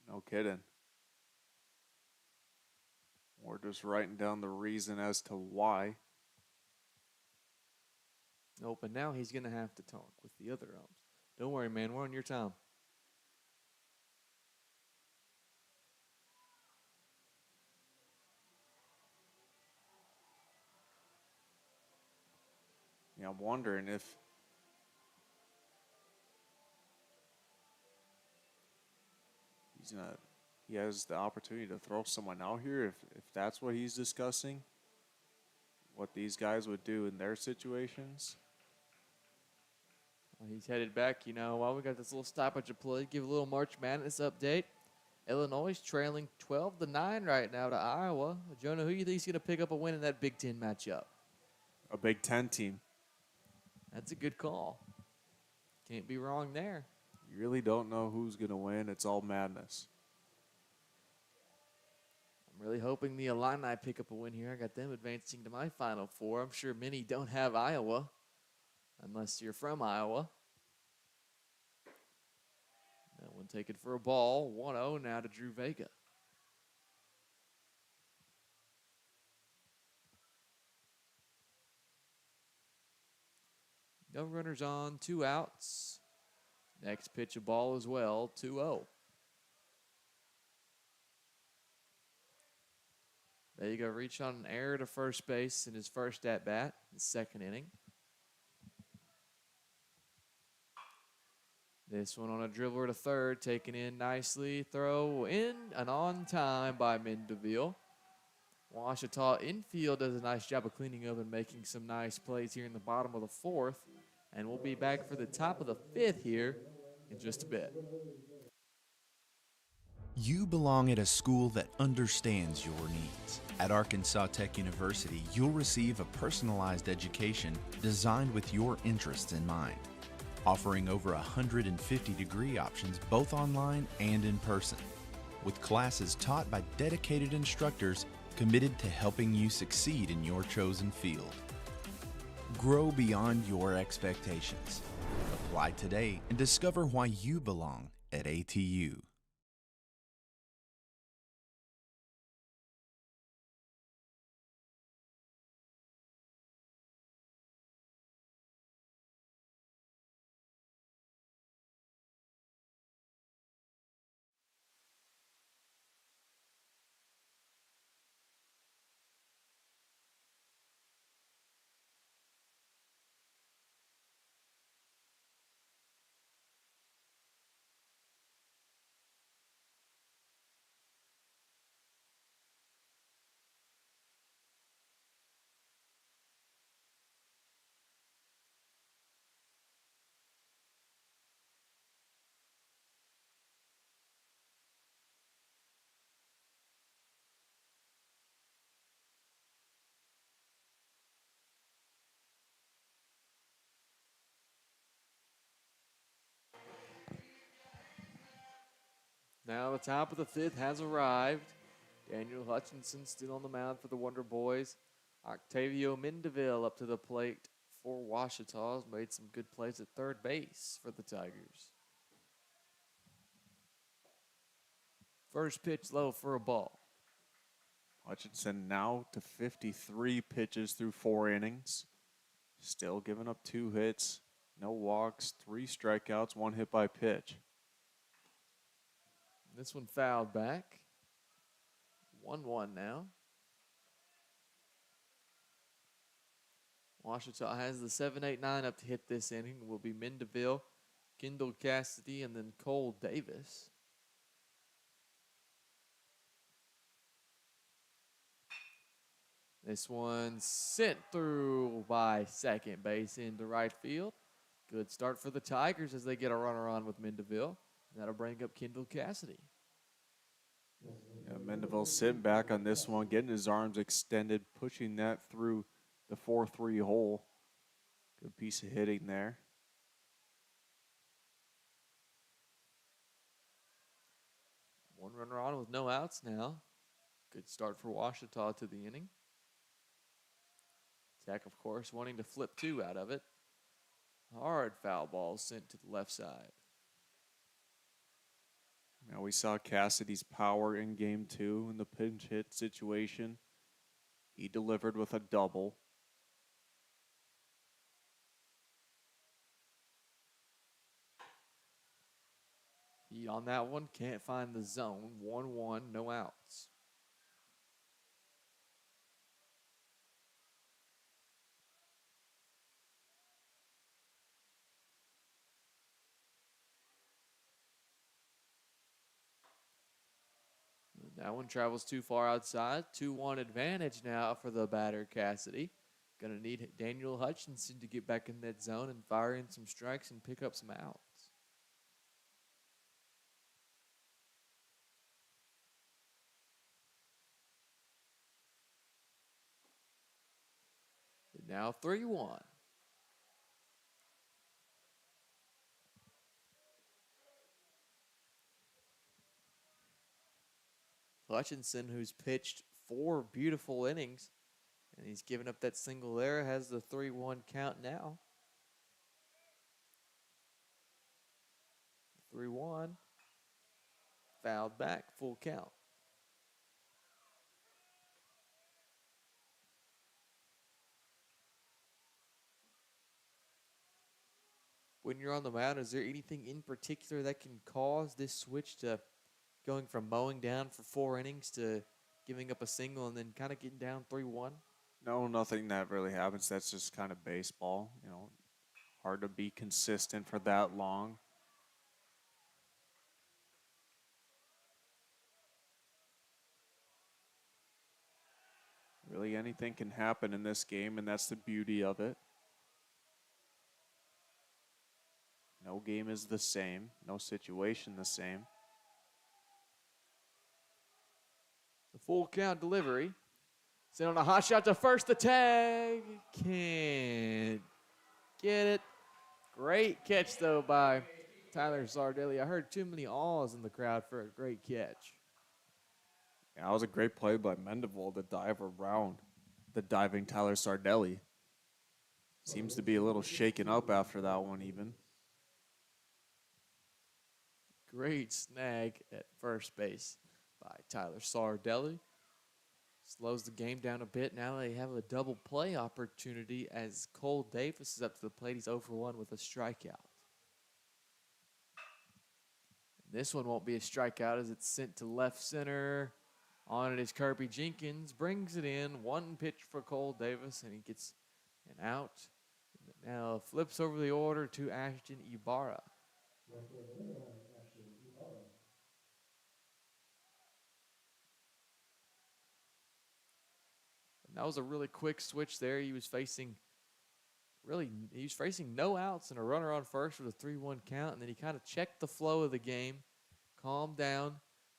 No kidding. Or just writing down the reason as to why. Nope, and now he's going to have to talk with the other umps. Don't worry, man. We're on your time. Yeah, I'm wondering if he has the opportunity to throw someone out here if that's what he's discussing, what these guys would do in their situations. Well, he's headed back. While we got this little stoppage of play, give a little March Madness update. Illinois is trailing 12-9 right now to Iowa. Jonah, who do you think is going to pick up a win in that Big Ten matchup? A Big Ten team. That's a good call. Can't be wrong there. You really don't know who's going to win. It's all madness. I'm really hoping the Illini pick up a win here. I got them advancing to my Final Four. I'm sure many don't have Iowa, unless you're from Iowa. That one taken for a ball. 1-0 now to Drew Vega. No runners on, 2 outs. Next pitch a ball as well, 2-0. Vega reached on an error to first base in his first at-bat, the second inning. This one on a dribbler to third, taken in nicely. Throw in and on time by Mendeville. Ouachita infield does a nice job of cleaning up and making some nice plays here in the bottom of the 4th. And we'll be back for the top of the 5th here in just a bit. You belong at a school that understands your needs. At Arkansas Tech University, you'll receive a personalized education designed with your interests in mind, offering over 150 degree options both online and in person, with classes taught by dedicated instructors committed to helping you succeed in your chosen field. Grow beyond your expectations. Apply today and discover why you belong at ATU. Now the top of the fifth has arrived. Daniel Hutchinson still on the mound for the Wonder Boys. Octavio Mendeville up to the plate for Ouachita. Has made some good plays at third base for the Tigers. First pitch low for a ball. Hutchinson now to 53 pitches through 4 innings. Still giving up 2 hits, no walks, 3 strikeouts, 1 hit by pitch. This one fouled back. 1-1 now. Ouachita has the 7-8-9 up to hit this inning. Will be Mendeville, Kendall Cassidy, and then Cole Davis. This one sent through by second base into right field. Good start for the Tigers as they get a runner on with Mendeville. That'll bring up Kendall Cassidy. Yeah, Mendeville sitting back on this one, getting his arms extended, pushing that through the 4-3 hole. Good piece of hitting there. One runner on with no outs now. Good start for Ouachita to the inning. Tech, of course, wanting to flip 2 out of it. Hard foul ball sent to the left side. Now we saw Cassidy's power in game 2 in the pinch hit situation. He delivered with a double. Heat on that one, can't find the zone. 1-1, no outs. That one travels too far outside. 2-1 advantage now for the batter, Cassidy. Going to need Daniel Hutchinson to get back in that zone and fire in some strikes and pick up some outs. And now 3-1. Hutchinson, who's pitched 4 beautiful innings, and he's given up that single there, has the 3-1 count now. 3-1. Fouled back, full count. When you're on the mound, is there anything in particular that can cause this switch to going from mowing down for 4 innings to giving up a single and then kind of getting down 3-1? No, nothing that really happens. That's just kind of baseball. You know, hard to be consistent for that long. Really anything can happen in this game, and that's the beauty of it. No game is the same. No situation the same. The full count delivery. Sent on a hot shot to first. The tag. Can't get it. Great catch, though, by Tyler Sardelli. I heard too many awes in the crowd for a great catch. Yeah, that was a great play by Mendeville to dive around the diving Tyler Sardelli. Seems to be a little shaken up after that one even. Great snag at first base by Tyler Sardelli. Slows the game down a bit. Now they have a double play opportunity as Cole Davis is up to the plate. He's 0-for-1 with a strikeout. This one won't be a strikeout as it's sent to left center. On it is Kirby Jenkins. Brings it in. 1 pitch for Cole Davis, and he gets an out. Now flips over the order to Ashton Ibarra. And that was a really quick switch there. He was facing no outs and a runner on first with a 3-1 count, and then he kind of checked the flow of the game, calmed down,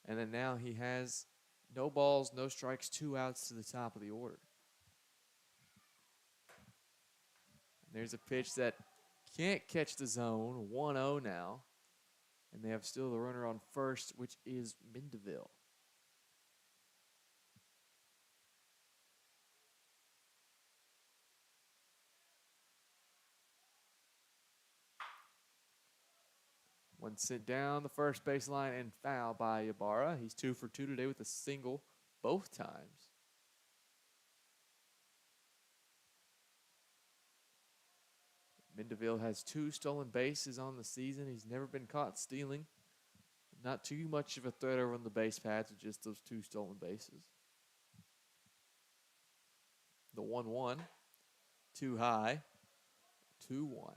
and then now he has no balls, no strikes, 2 outs to the top of the order. And there's a pitch that can't catch the zone, 1-0 now. And they have still the runner on first, which is Mendeville. One sent down the first baseline and foul by Ibarra. He's 2 for 2 today with a single both times. Mendeville has 2 stolen bases on the season. He's never been caught stealing. Not too much of a threat over on the base paths with just those 2 stolen bases. The 1-1, too high, 2-1.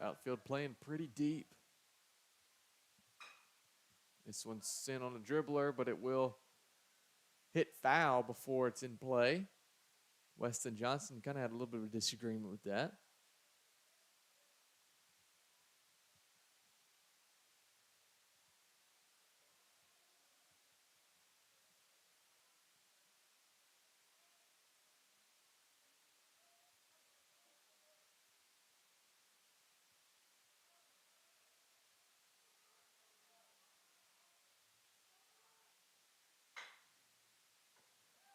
Outfield playing pretty deep. This one's sent on a dribbler, but it will hit foul before it's in play. Weston Johnson kind of had a little bit of a disagreement with that.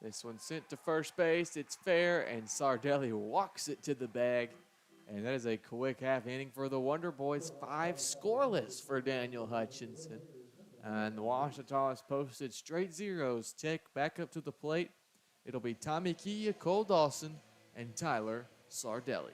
This one sent to first base. It's fair, and Sardelli walks it to the bag. And that is a quick half inning for the Wonder Boys. 5 scoreless for Daniel Hutchinson. And the Ouachita has posted straight zeros. Tech back up to the plate. It'll be Tommy Kia, Cole Dawson, and Tyler Sardelli.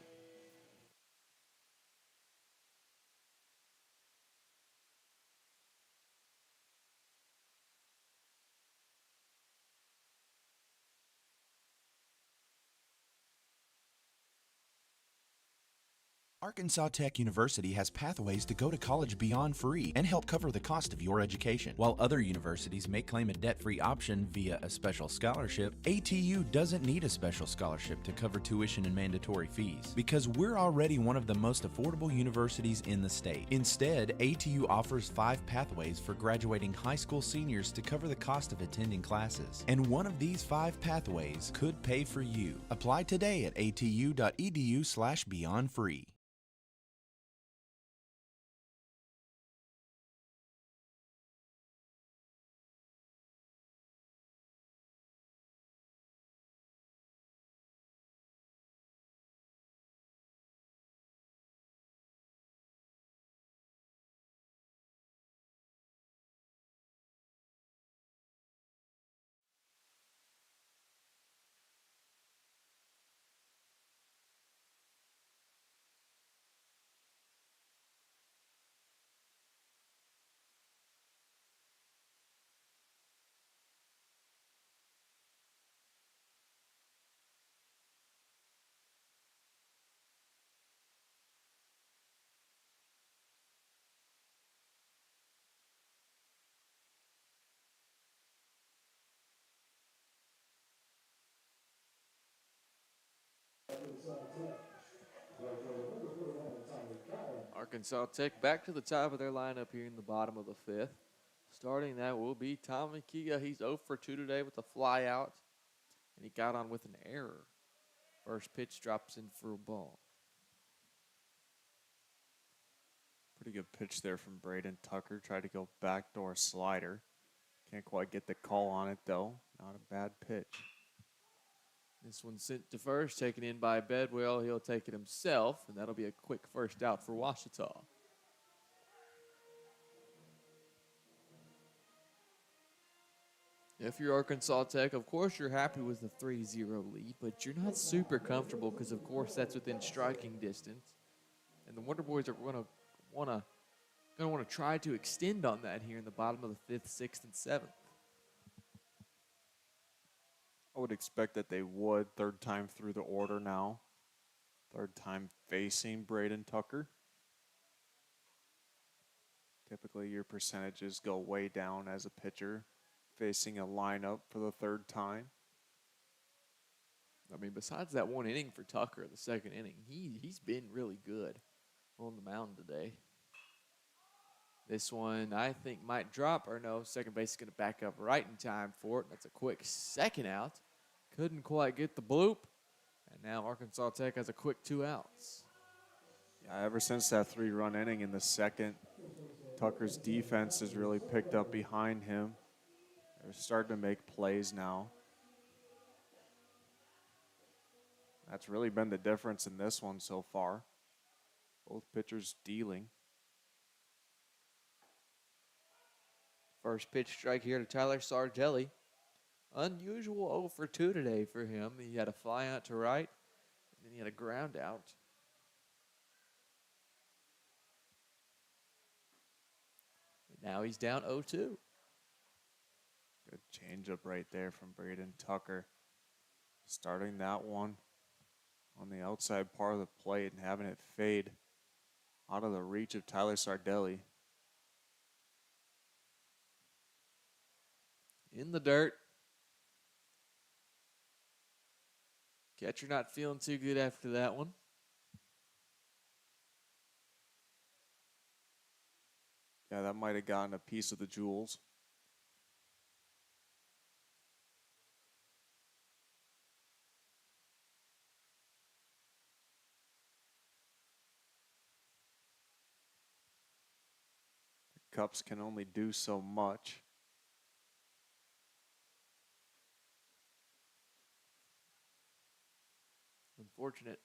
Arkansas Tech University has pathways to go to college beyond free and help cover the cost of your education. While other universities may claim a debt-free option via a special scholarship, ATU doesn't need a special scholarship to cover tuition and mandatory fees because we're already one of the most affordable universities in the state. Instead, ATU offers 5 pathways for graduating high school seniors to cover the cost of attending classes. And one of these 5 pathways could pay for you. Apply today at atu.edu/beyondfree. Arkansas Tech back to the top of their lineup here in the bottom of the 5th. Starting that will be Tommy Kia. He's 0 for 2 today with a fly out, and he got on with an error. First pitch drops in for a ball. Pretty good pitch there from Braden Tucker. Tried to go backdoor slider. Can't quite get the call on it, though. Not a bad pitch. This one sent to first, taken in by Bedwell. He'll take it himself, and that'll be a quick first out for Ouachita. If you're Arkansas Tech, of course you're happy with the 3-0 lead, but you're not super comfortable because, of course, that's within striking distance. And the Wonder Boys are going to want to try to extend on that here in the bottom of the 5th, 6th, and 7th. I would expect that they would. 3rd time through the order now. 3rd time facing Braden Tucker. Typically your percentages go way down as a pitcher facing a lineup for the 3rd time. I mean, besides that 1 inning for Tucker, the 2nd inning, he's been really good on the mound today. This one I think might drop, or no, second base is going to back up right in time for it. That's a quick second out. Couldn't quite get the bloop. And now Arkansas Tech has a quick 2 outs. Yeah, ever since that 3-run inning in the second, Tucker's defense has really picked up behind him. They're starting to make plays now. That's really been the difference in this one so far. Both pitchers dealing. First pitch strike here to Tyler Sardelli. Unusual 0 for 2 today for him. He had a fly out to right, and then he had a ground out. Now he's down 0-2. Good changeup right there from Braden Tucker. Starting that one on the outside part of the plate and having it fade out of the reach of Tyler Sardelli. In the dirt. Catcher not feeling too good after that one. Yeah, that might have gotten a piece of the jewels. The Cups can only do so much. Unfortunate.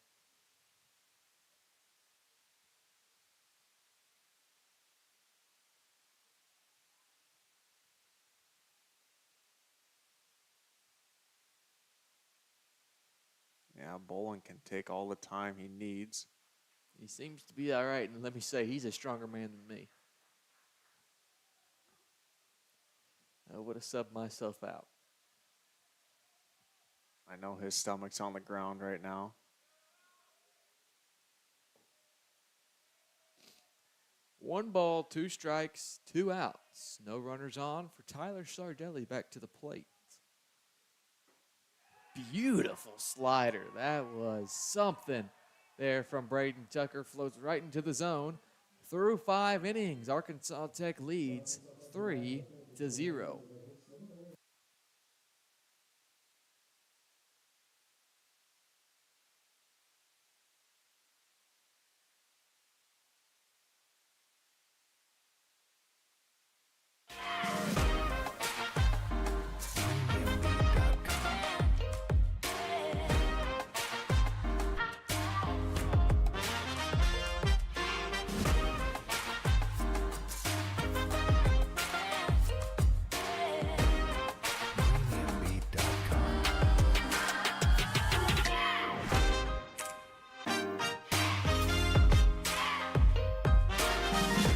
Yeah, Bolin can take all the time he needs. He seems to be all right, and let me say, he's a stronger man than me. I would have subbed myself out. I know his stomach's on the ground right now. One ball, 2 strikes, 2 outs. No runners on for Tyler Sardelli back to the plate. Beautiful slider. That was something there from Braden Tucker. Floats right into the zone. Through 5 innings, Arkansas Tech leads 3-0.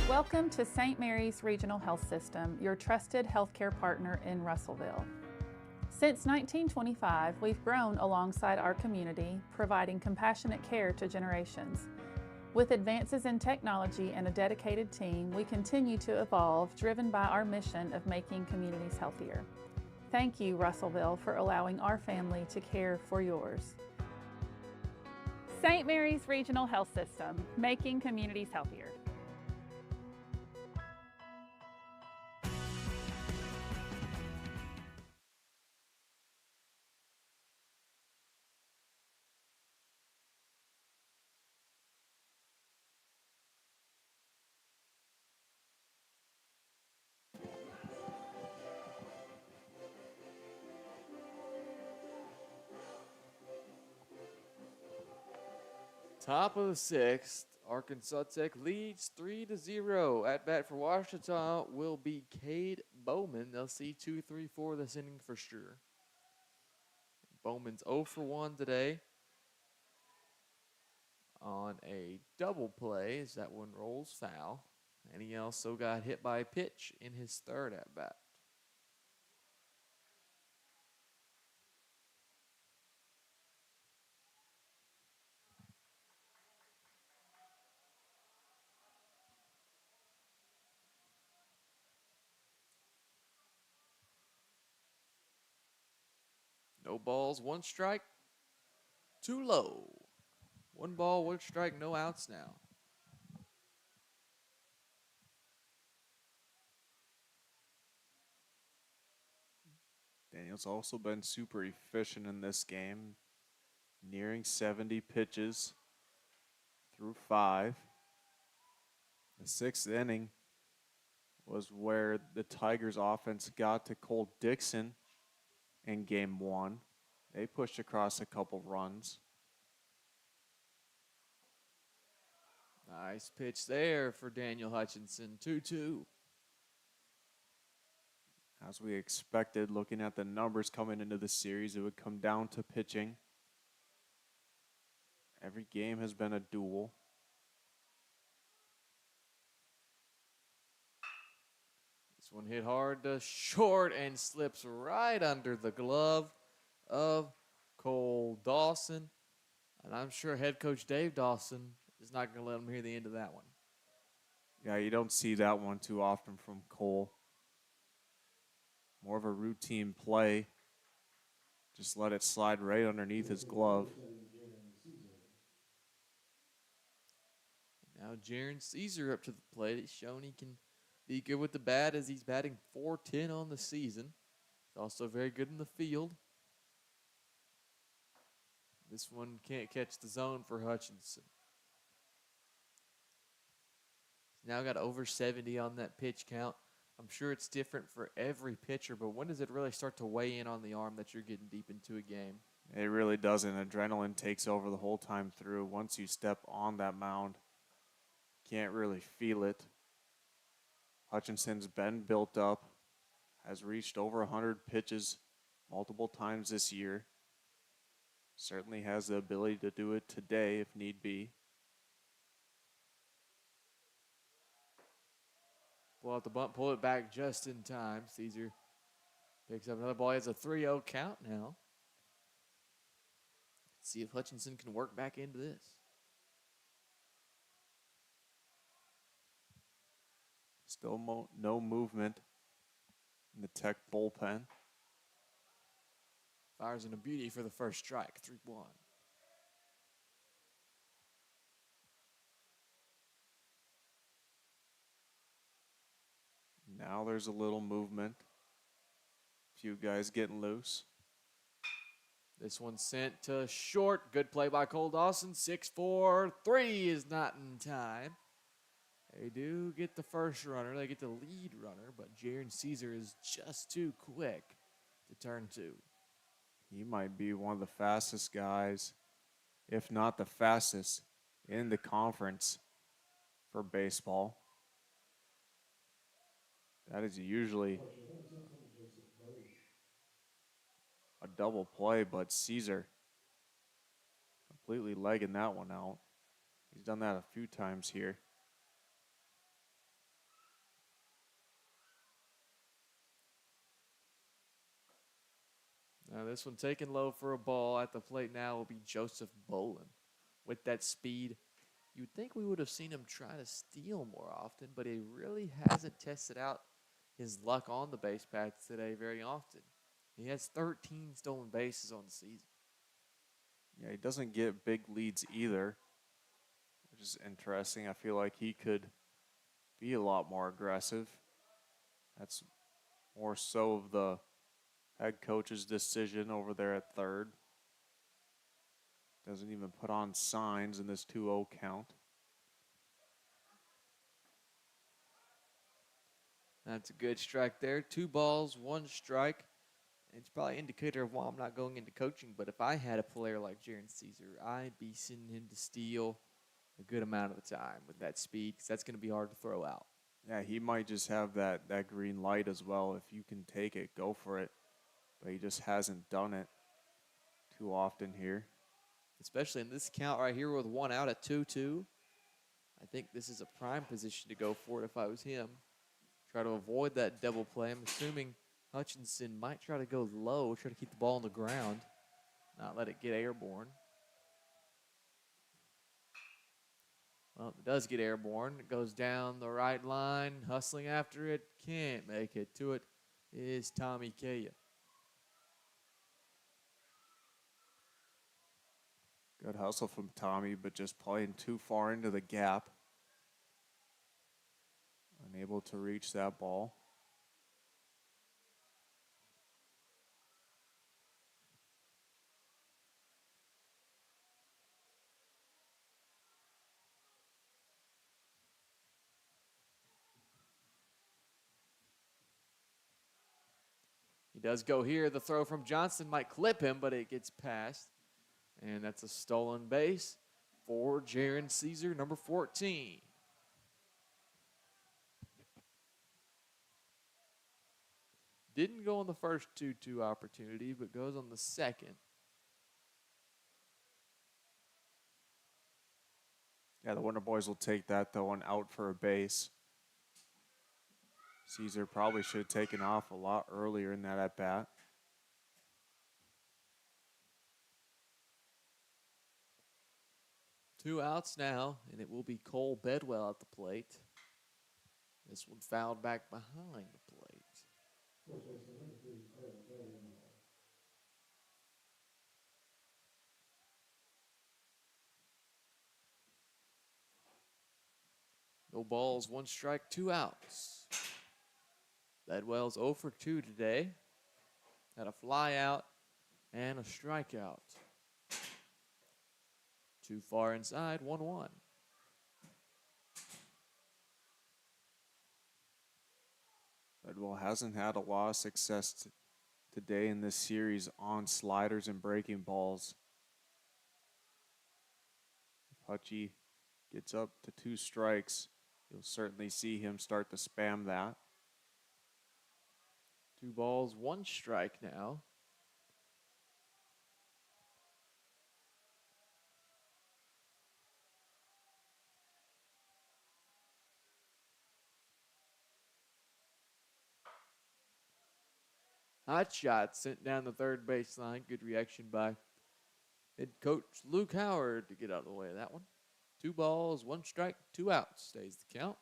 Welcome to St. Mary's Regional Health System, your trusted healthcare partner in Russellville. Since 1925, we've grown alongside our community, providing compassionate care to generations. With advances in technology and a dedicated team, we continue to evolve, driven by our mission of making communities healthier. Thank you, Russellville, for allowing our family to care for yours. St. Mary's Regional Health System, making communities healthier. Top of the 6th, Arkansas Tech leads 3-0. At bat for Ouachita will be Cade Bowman. They'll see 2-3-4 this inning for sure. Bowman's 0 for 1 today on a double play as that one rolls foul. And he also got hit by a pitch in his 3rd at bat. No balls, 1 strike, too low. 1 ball, 1 strike, no outs now. Daniel's also been super efficient in this game, nearing 70 pitches through 5. The 6th inning was where the Tigers offense got to Cole Dixon in game 1. They pushed across a couple runs. Nice pitch there for Daniel Hutchinson, 2-2. As we expected, looking at the numbers coming into the series, it would come down to pitching. Every game has been a duel. This one hit hard to short and slips right under the glove of Cole Dawson. And I'm sure head coach Dave Dawson is not going to let him hear the end of that one. Yeah, you don't see that one too often from Cole. More of a routine play. Just let it slide right underneath his glove. Now Jaron Caesar up to the plate. He's shown he can be good with the bat as he's batting .410 on the season. He's also very good in the field. This one can't catch the zone for Hutchinson. He's now got over 70 on that pitch count. I'm sure it's different for every pitcher, but when does it really start to weigh in on the arm that you're getting deep into a game? It really doesn't. Adrenaline takes over the whole time through. Once you step on that mound, can't really feel it. Hutchinson's been built up, has reached over 100 pitches multiple times this year. Certainly has the ability to do it today if need be. Pull out the bunt, pull it back just in time. Caesar picks up another ball. He has a 3-0 count now. Let's see if Hutchinson can work back into this. Still no movement in the Tech bullpen. Fires in a beauty for the first strike, 3-1. Now there's a little movement. Few guys getting loose. This one sent to short. Good play by Cole Dawson. 6-4. 3 is not in time. They do get the first runner. They get the lead runner, but Jaron Caesar is just too quick to turn 2. He might be one of the fastest guys, if not the fastest, in the conference for baseball. That is usually a double play, but Caesar completely legging that one out. He's done that a few times here. Now this one taken low for a ball at the plate now will be Joseph Bolin. With that speed, you'd think we would have seen him try to steal more often, but he really hasn't tested out his luck on the base paths today very often. He has 13 stolen bases on the season. Yeah, he doesn't get big leads either, which is interesting. I feel like he could be a lot more aggressive. That's more so of the head coach's decision over there at third. Doesn't even put on signs in this 2-0 count. That's a good strike there. 2 balls, 1 strike. It's probably an indicator of why I'm not going into coaching, but if I had a player like Jaron Caesar, I'd be sending him to steal a good amount of the time with that speed, because that's going to be hard to throw out. Yeah, he might just have that green light as well. If you can take it, go for it. But he just hasn't done it too often here. Especially in this count right here with 1 out at 2-2. I think this is a prime position to go for it if I was him. Try to avoid that double play. I'm assuming Hutchinson might try to go low, try to keep the ball on the ground, not let it get airborne. Well, it does get airborne. It goes down the right line, hustling after it. Can't make it to it is Tommy Kaya. Good hustle from Tommy, but just playing too far into the gap. Unable to reach that ball. does go here. The throw from Johnson might clip him, but it gets past. And that's a stolen base for Jaron Caesar, number 14. Didn't go on the first 2-2 opportunity, but goes on the second. Yeah, the Wonder Boys will take that, though, and out for a base. Caesar probably should have taken off a lot earlier in that at-bat. Two outs now, and it will be Cole Bedwell at the plate. This one fouled back behind the plate. No balls, 1 strike, 2 outs. Bedwell's 0 for 2 today. Had a fly out and a strikeout. Too far inside, 1-1. Bedwell hasn't had a lot of success today in this series on sliders and breaking balls. If Hutchie gets up to 2 strikes, you'll certainly see him start to spam that. 2 balls, 1 strike now. Hot shot sent down the third baseline. Good reaction by head coach Luke Howard to get out of the way of that one. 2 balls, 1 strike, 2 outs. Stays the count.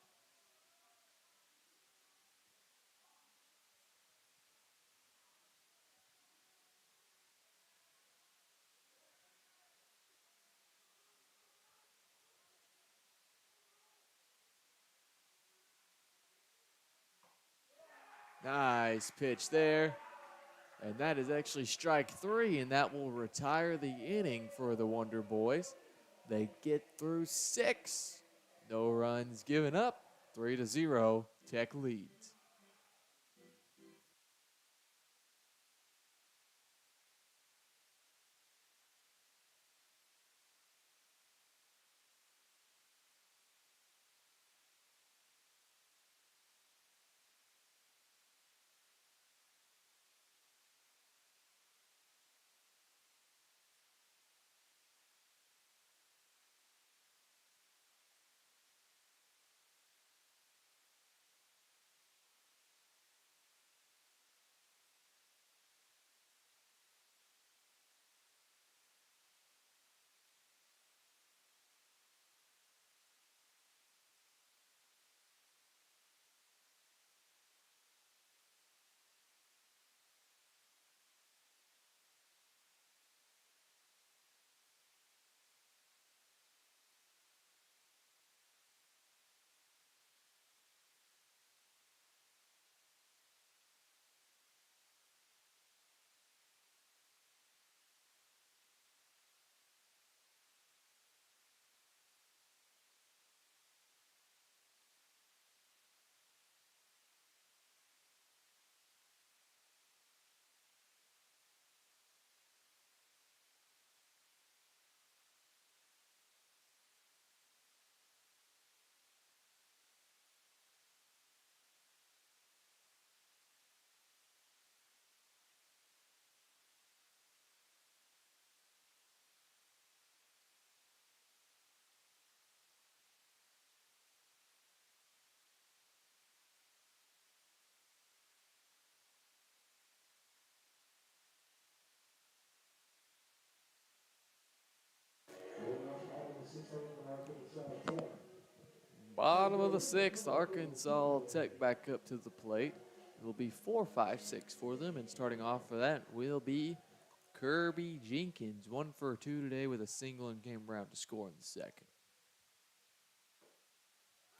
Nice pitch there. And that is actually strike 3, and that will retire the inning for the Wonder Boys. They get through 6. No runs given up. 3-0. Tech leads. Bottom of the 6th, Arkansas Tech back up to the plate. It'll be 4-5-6 for them, and starting off for that will be Kirby Jenkins. 1 for 2 today with a single and came around to score in the second.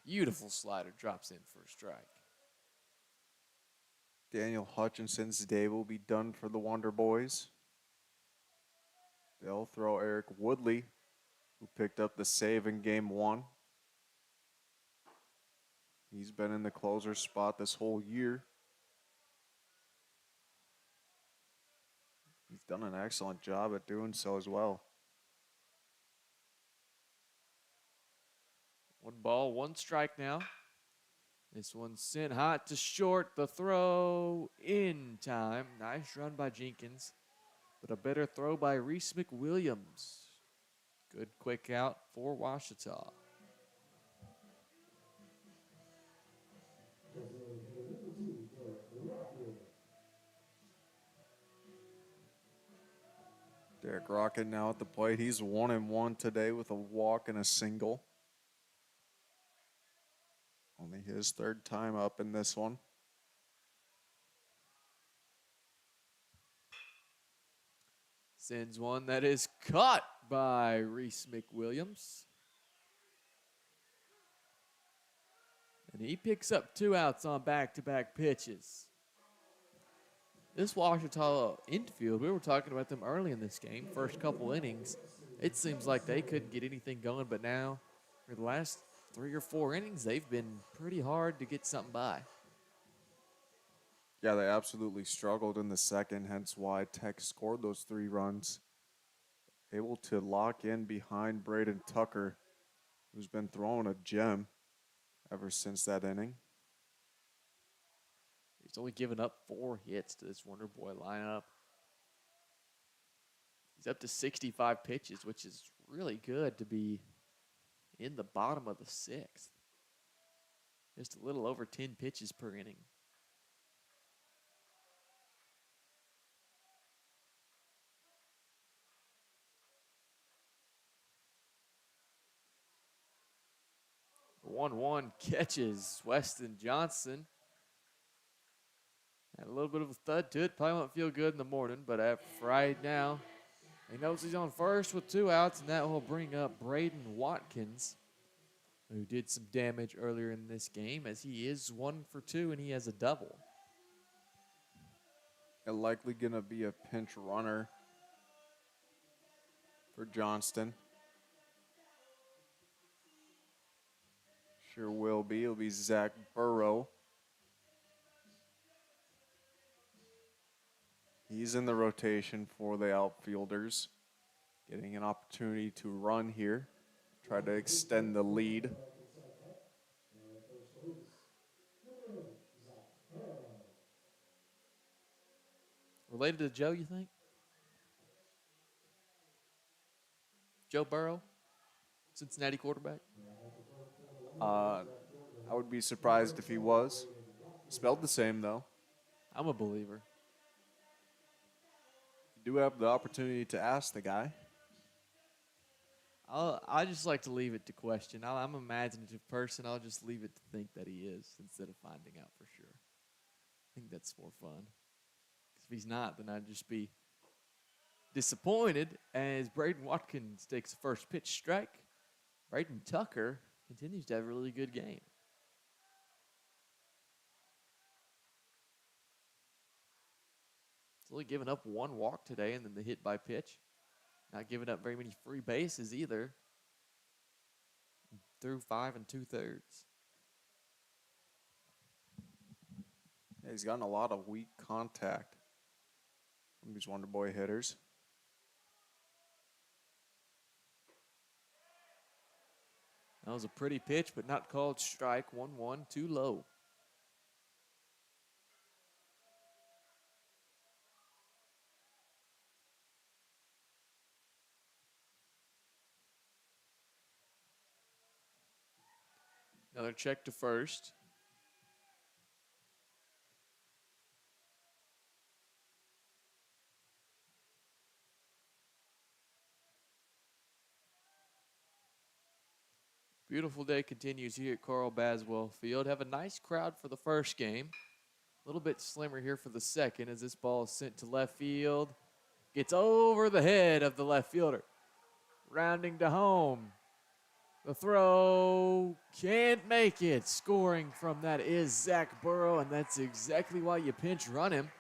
Beautiful slider drops in for a strike. Daniel Hutchinson's day will be done for the Wonder Boys. They'll throw Eric Woodley, who picked up the save in Game 1. He's been in the closer spot this whole year. done an excellent job at doing so as well. 1 ball, 1 strike now. This one sent hot to short. The throw in time. Nice run by Jenkins, but a better throw by Reese McWilliams. Good quick out for Ouachita. Derek Rocket now at the plate. He's 1-1 today with a walk and a single. Only his 3rd time up in this one. Sends one that is caught by Reese McWilliams. And he picks up 2 outs on back-to-back pitches. This Ouachita infield, we were talking about them early in this game, first couple innings. It seems like they couldn't get anything going, but now, for the last 3 or 4 innings, they've been pretty hard to get something by. Yeah, they absolutely struggled in the second, hence why Tech scored those 3 runs. Able to lock in behind Braden Tucker, who's been throwing a gem ever since that inning. He's only given up 4 hits to this Wonder Boy lineup. He's up to 65 pitches, which is really good to be in the bottom of the 6th. Just a little over 10 pitches per inning. The 1-1 catches Weston Johnson. Had a little bit of a thud to it. Probably won't feel good in the morning, but right now, he knows he's on first with 2 outs, and that will bring up Braden Watkins, who did some damage earlier in this game, as he is 1 for 2, and he has a double. And likely going to be a pinch runner for Johnston. Sure will be. It'll be Zach Burrow. He's in the rotation for the outfielders, getting an opportunity to run here, try to extend the lead. Related to Joe, you think? Joe Burrow, Cincinnati quarterback? I would be surprised if he was. Spelled the same, though. I'm a believer. You do have the opportunity to ask the guy. I just like to leave it to question. I'm an imaginative person. I'll just leave it to think that he is instead of finding out for sure. I think that's more fun. 'Cause if he's not, then I'd just be disappointed as Braden Watkins takes the first pitch strike. Braden Tucker continues to have a really good game. He's only given up 1 walk today and then the hit by pitch. Not giving up very many free bases either. Through 5 2/3. Yeah, he's gotten a lot of weak contact from these Wonder Boy hitters. That was a pretty pitch, but not called strike. 1-1, too low. Another check to first. Beautiful day continues here at Carl Baswell Field. Have a nice crowd for the first game. A little bit slimmer here for the second as this ball is sent to left field. Gets over the head of the left fielder. Rounding to home. The throw can't make it. Scoring from that is Zach Burrow, and that's exactly why you pinch run him.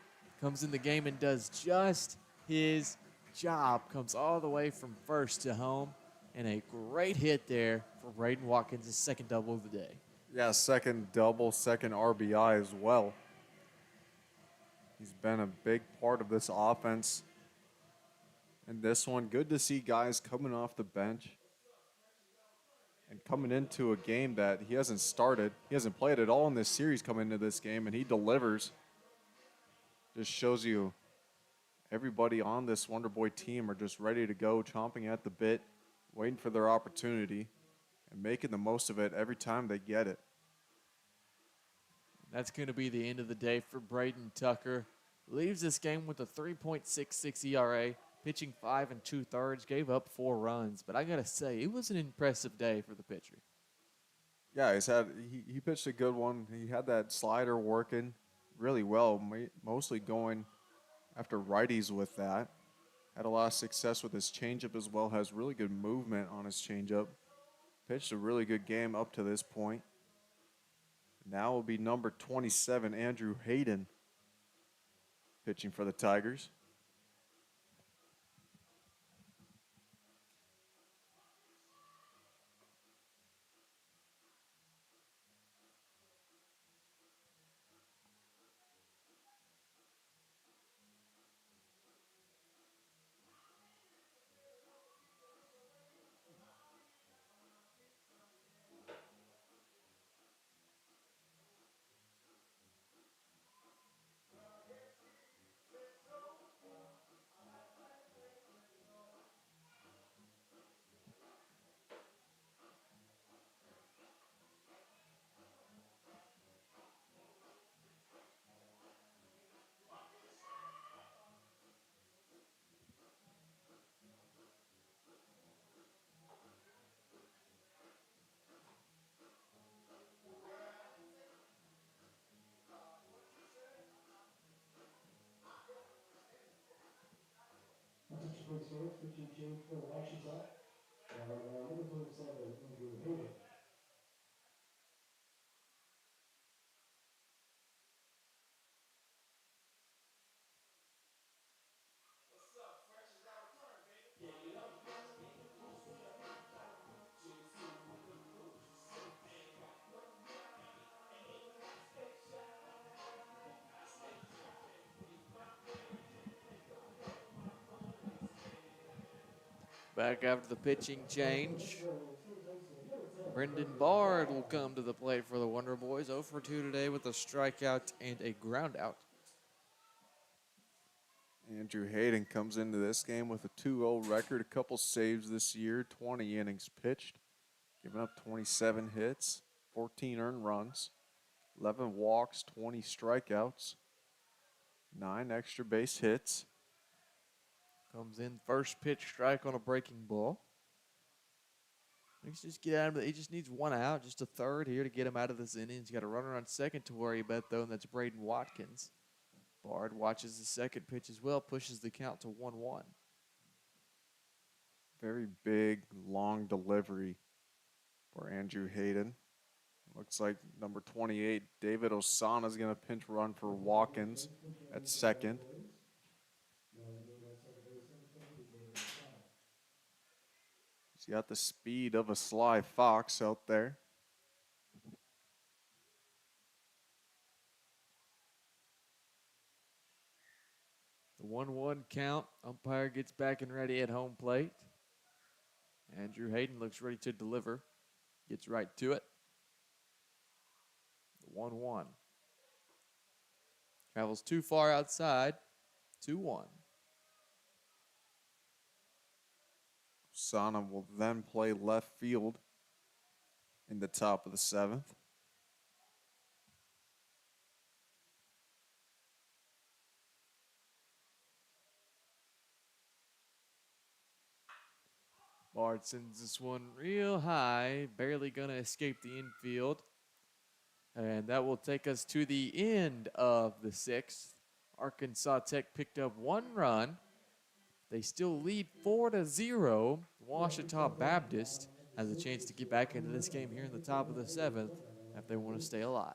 Comes in the game and does just his job. Comes all the way from first to home. And a great hit there for Braden Watkins, his second double of the day. Yeah, second double, second RBI as well. He's been a big part of this offense And this one, good to see guys coming off the bench and coming into a game that he hasn't started. He hasn't played at all in this series coming into this game, and he delivers. Just shows you everybody on this Wonder Boy team are just ready to go, chomping at the bit, waiting for their opportunity, and making the most of it every time they get it. That's going to be the end of the day for Braden Tucker. Leaves this game with a 3.66 ERA, pitching 5 2/3, gave up 4 runs. But I got to say, it was an impressive day for the pitcher. Yeah, he pitched a good one. He had that slider working really well, mostly going after righties with that. Had a lot of success with his changeup as well. Has really good movement on his changeup. Pitched a really good game up to this point. Now will be number 27, Andrew Hayden, pitching for the Tigers. Attention please, sir. Pitching change for Ouachita. Number 27, Andrew Hayden. Back after the pitching change, Third baseman, number 10. Brendan Bard will come to the plate for the Wonder Boys. 0 for 2 today with a strikeout and a groundout. Andrew Hayden comes into this game with a 2-0 record, a couple saves this year, 20 innings pitched, giving up 27 hits, 14 earned runs, 11 walks, 20 strikeouts, 9 extra base hits. Comes in first pitch strike on a breaking ball. Let's just get out of it. He just needs 1 out, just a third here to get him out of this inning. He's got a runner on second to worry about, though, and that's Braden Watkins. Bard watches the second pitch as well, pushes the count to 1-1. Very big, long delivery for Andrew Hayden. Looks like number 28, David Osana, is going to pinch run for Watkins at second. He's got the speed of a Sly Fox out there. The 1-1 count. Umpire gets back and ready at home plate. Andrew Hayden looks ready to deliver. Gets right to it. The 1-1. Travels too far outside. 2-1. Sana will then play left field in the top of the 7th. Bard sends this one real high, barely going to escape the infield. And that will take us to the end of the 6th. Arkansas Tech picked up 1 run. They still lead 4-0. Ouachita Baptist has a chance to get back into this game here in the top of the 7th if they want to stay alive.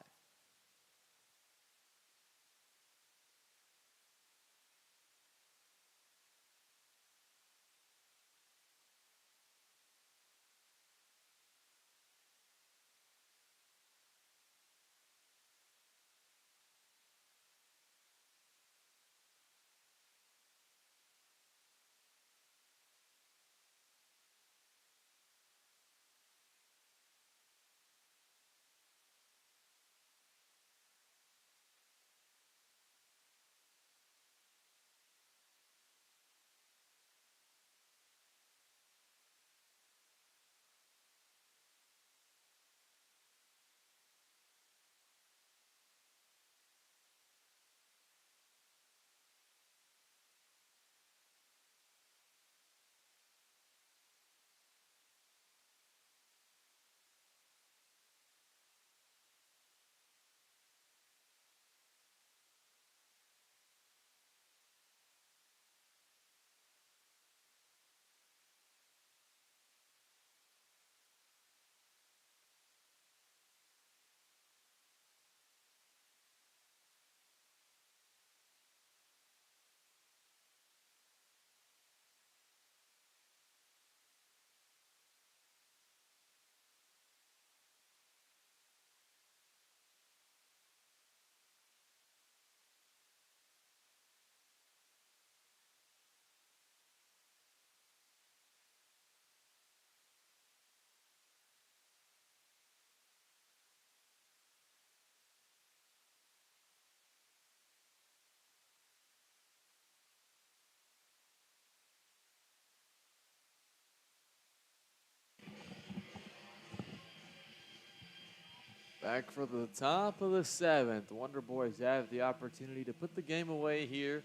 Back for the top of the 7th. Wonder Boys have the opportunity to put the game away here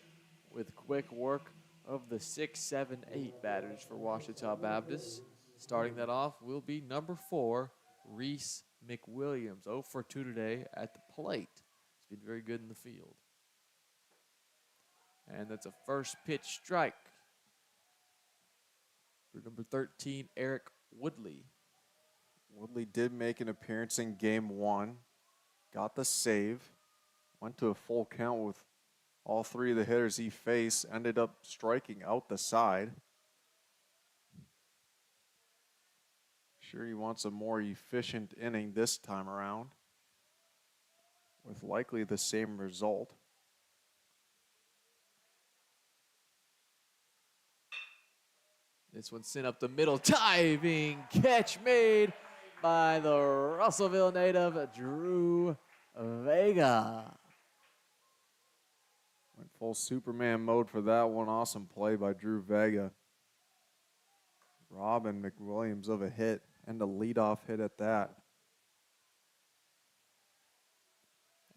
with quick work of the 6, 7, 8 batters for Ouachita Baptist. Starting that off will be number 4, Reese McWilliams. 0 for 2 today at the plate. He's been very good in the field. And that's a first pitch strike for number 13, Eric Woodley. Woodley did make an appearance in game 1. Got the save. Went to a full count with all 3 of the hitters he faced. Ended up striking out the side. Sure, he wants a more efficient inning this time around, with likely the same result. This one sent up the middle, diving catch made by the Russellville native, Drew Vega. Went full Superman mode for that one. Awesome play by Drew Vega. Robin McWilliams of a hit, and a leadoff hit at that.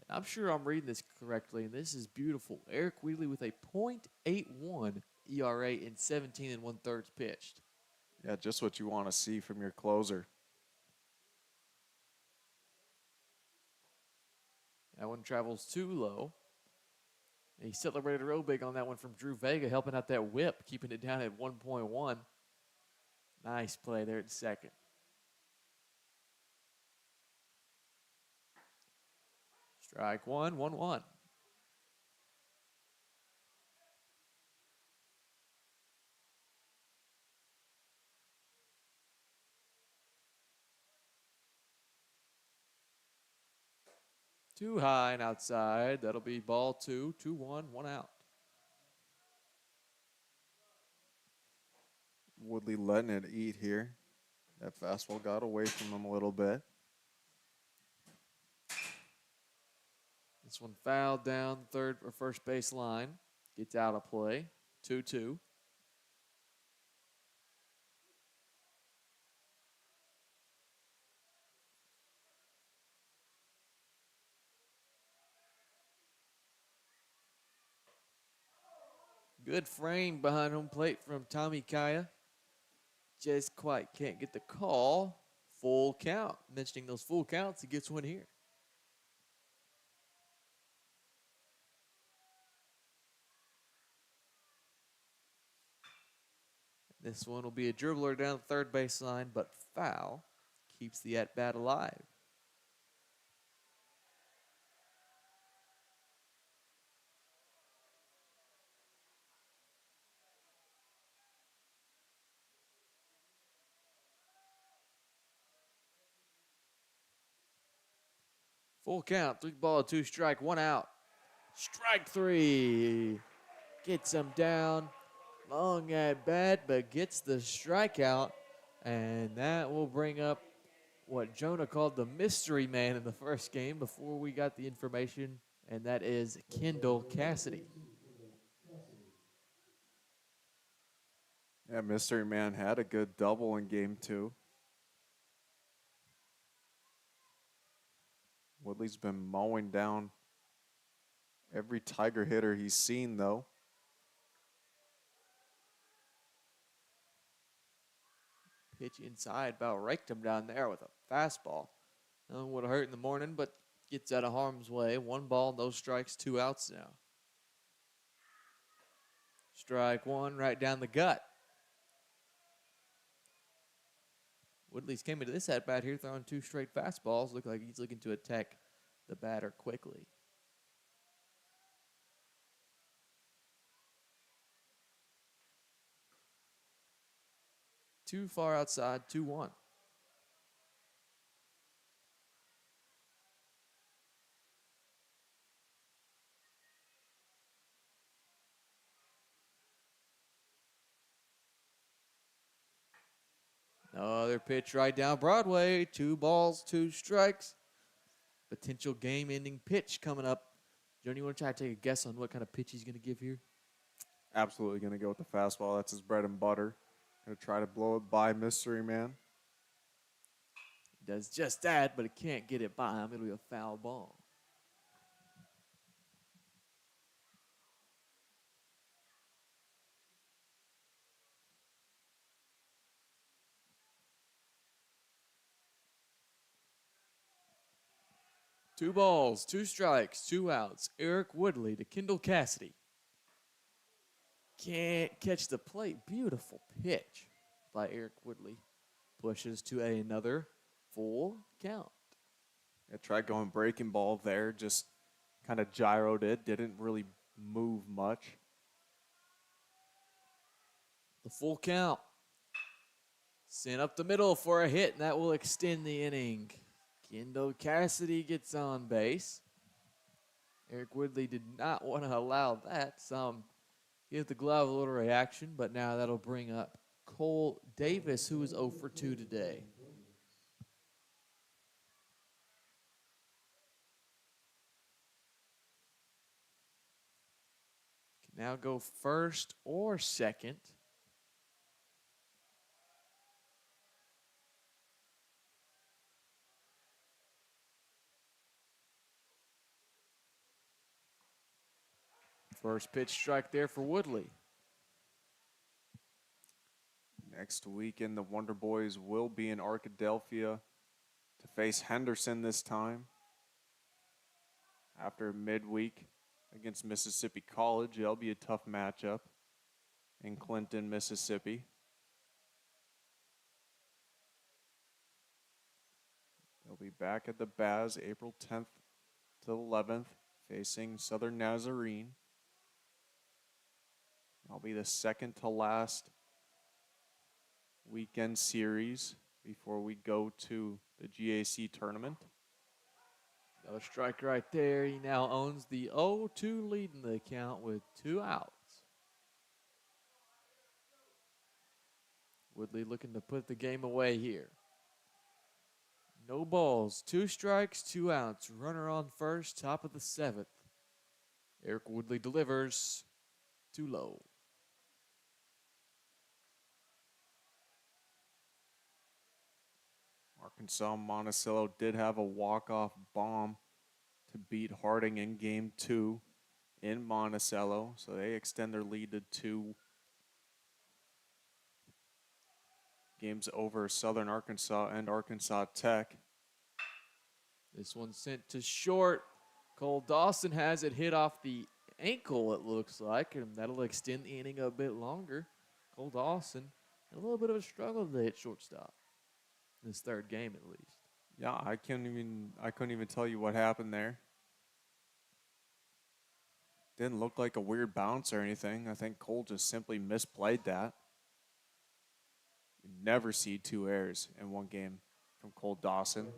I'm sure I'm reading this correctly, and this is beautiful. Eric Wheatley with a .81 ERA in 17 1/3 pitched. Yeah, just what you want to see from your closer. That one travels too low. And he celebrated real big on that one from Drew Vega, helping out that whip, keeping it down at 1.1. Nice play there at second. Strike one, 1-1. Too high and outside. That'll be ball 2, 2-1, 1 out. Woodley letting it eat here. That fastball got away from him a little bit. This one fouled down third or first base line. Gets out of play. 2-2. Good frame behind home plate from Tommy Kaya. Just quite can't get the call. Full count. Mentioning those full counts, he gets one here. This one will be a dribbler down the third baseline, but foul. Keeps the at-bat alive. Full count, 3 2 strike, 1 out. Strike 3. Gets him down. Long at bat, but gets the strikeout. And that will bring up what Jonah called the mystery man in the first game before we got the information, and that is Kendall Cassidy. Yeah, Mystery Man had a good double in game 2. Woodley's been mowing down every Tiger hitter he's seen, though. Pitch inside, about raked him down there with a fastball. Would have hurt in the morning, but gets out of harm's way. 1 ball, no strikes, 2 outs now. Strike 1 right down the gut. Woodley's came into this at-bat here throwing 2 straight fastballs. Look like he's looking to attack the batter quickly. Too far outside, 2-1. Another pitch right down Broadway. 2 balls, 2 strikes. Potential game-ending pitch coming up. Johnny, you want to try to take a guess on what kind of pitch he's going to give here? Absolutely going to go with the fastball. That's his bread and butter. Going to try to blow it by Mystery Man. Does just that, but it can't get it by him. It'll be a foul ball. Two balls, two strikes, two outs. Eric Woodley to Kendall Cassidy. Can't catch the plate. Beautiful pitch by Eric Woodley. Pushes to another full count. I tried going breaking ball there, just kind of gyroed it, didn't really move much. The full count. Sent up the middle for a hit, and that will extend the inning. Kendall Cassidy gets on base. Eric Woodley did not want to allow that. Some give the glove a little reaction, but now that'll bring up Cole Davis, who is 0 for 2 today. Can now go first or second. First pitch strike there for Woodley. Next weekend, the Wonder Boys will be in Arkadelphia to face Henderson this time. After midweek against Mississippi College, it'll be a tough matchup in Clinton, Mississippi. They'll be back at the Baz April 10th to 11th, facing Southern Nazarene. That'll be the second to last weekend series before we go to the GAC tournament. Another strike right there. He now owns the 0-2 lead in the count with 2 outs. Woodley looking to put the game away here. No balls, 2 strikes, 2 outs. Runner on first, top of the 7th. Eric Woodley delivers too low. Arkansas Monticello did have a walk-off bomb to beat Harding in Game 2 in Monticello, so they extend their lead to 2 games over Southern Arkansas and Arkansas Tech. This one sent to short. Cole Dawson has it hit off the ankle, it looks like, and that'll extend the inning a bit longer. Cole Dawson, a little bit of a struggle to hit shortstop in his 3rd game at least. Yeah, I couldn't even tell you what happened there. Didn't look like a weird bounce or anything. I think Cole just simply misplayed that. You never see 2 errors in one game from Cole Dawson.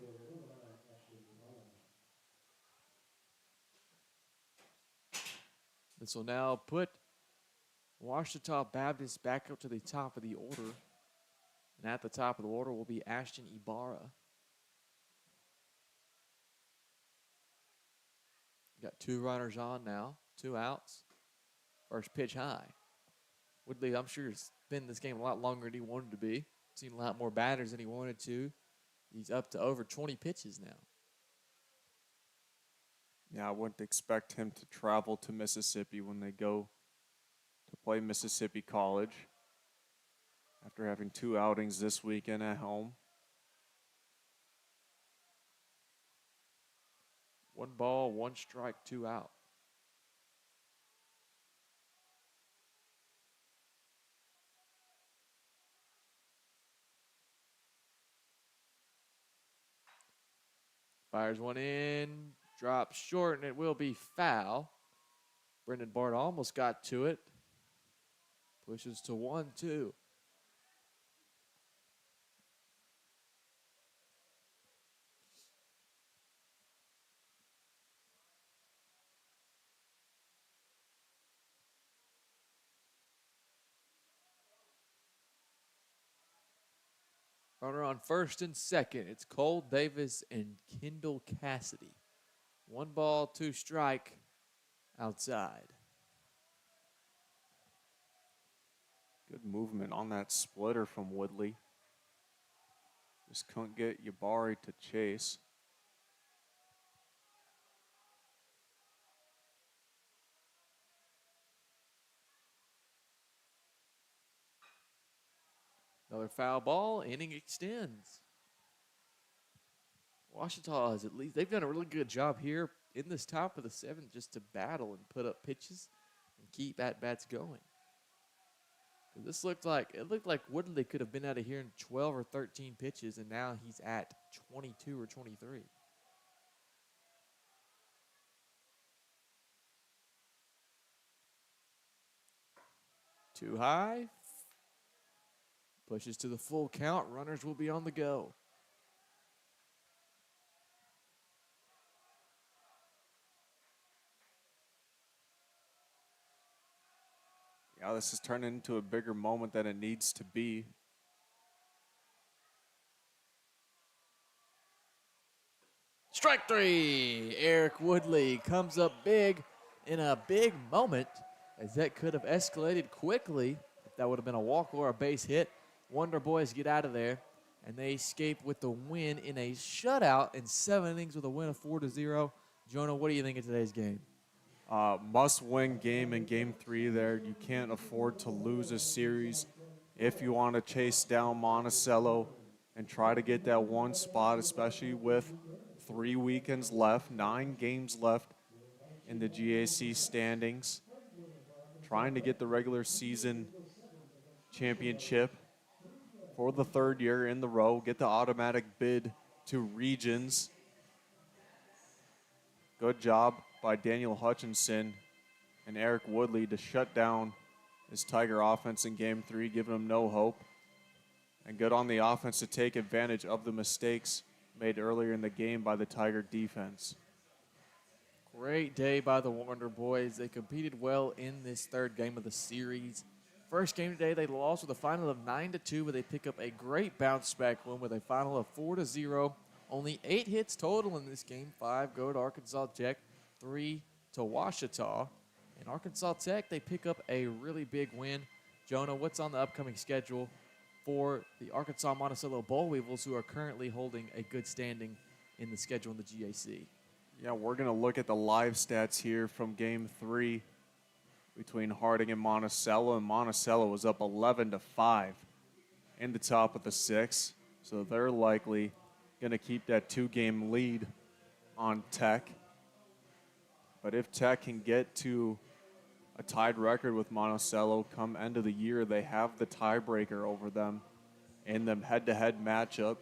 This will now put Ouachita Baptist back up to the top of the order. And at the top of the order will be Ashton Ibarra. Got 2 runners on now, 2 outs. First pitch high. Woodley, I'm sure, has been in this game a lot longer than he wanted to be. Seen a lot more batters than he wanted to. He's up to over 20 pitches now. Yeah, I wouldn't expect him to travel to Mississippi when they go to play Mississippi College after having 2 outings this weekend at home. 1 ball, 1 strike, 2 out. Fires one in, drops short, and it will be foul. Brendan Bart almost got to it. Pushes to 1-2. Runner on first and second. It's Cole Davis and Kendall Cassidy. 1 ball, 2 strike, outside. Good movement on that splitter from Woodley. Just couldn't get Yabari to chase. Another foul ball, inning extends. Ouachita has at least, they've done a really good job here in this top of the seventh just to battle and put up pitches and keep at-bats going. This looked like Woodley could have been out of here in 12 or 13 pitches, and now he's at 22 or 23. Too high. Pushes to the full count. Runners will be on the go. Yeah, this is turning into a bigger moment than it needs to be. Strike three. Eric Woodley comes up big in a big moment, as that could have escalated quickly if that would have been a walk or a base hit. Wonder Boys get out of there, and they escape with the win in a shutout in 7 innings with a win of 4-0. Jonah, what do you think of today's game? Must-win game in Game 3 there. You can't afford to lose a series if you want to chase down Monticello and try to get that one spot, especially with 3 weekends left, 9 games left in the GAC standings. Trying to get the regular season championship for the 3rd year in the row, get the automatic bid to regions. Good job by Daniel Hutchinson and Eric Woodley to shut down this Tiger offense in Game 3, giving them no hope. And good on the offense to take advantage of the mistakes made earlier in the game by the Tiger defense. Great day by the Wonder Boys. They competed well in this 3rd game of the series. First game today, they lost with a final of 9-2, but they pick up a great bounce-back win with a final of 4-0. Only 8 hits total in this game. 5 go to Arkansas Tech, 3 to Ouachita. And Arkansas Tech, they pick up a really big win. Jonah, what's on the upcoming schedule for the Arkansas Monticello Boll Weevils, who are currently holding a good standing in the schedule in the GAC? Yeah, we're going to look at the live stats here from Game 3 between Harding and Monticello. And Monticello was up 11-5 in the top of the 6th. So they're likely going to keep that 2-game lead on Tech. But if Tech can get to a tied record with Monticello come end of the year, they have the tiebreaker over them in the head-to-head matchup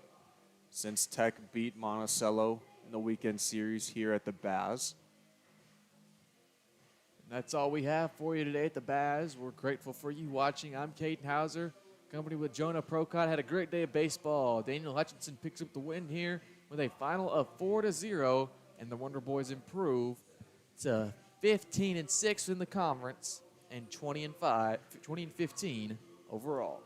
since Tech beat Monticello in the weekend series here at the Baz. That's all we have for you today at the Baz. We're grateful for you watching. I'm Caden Hauser, company with Jonah Procott. Had a great day of baseball. Daniel Hutchinson picks up the win here with a final of 4-0, and the Wonder Boys improve to 15-6 in the conference and 20-15 overall.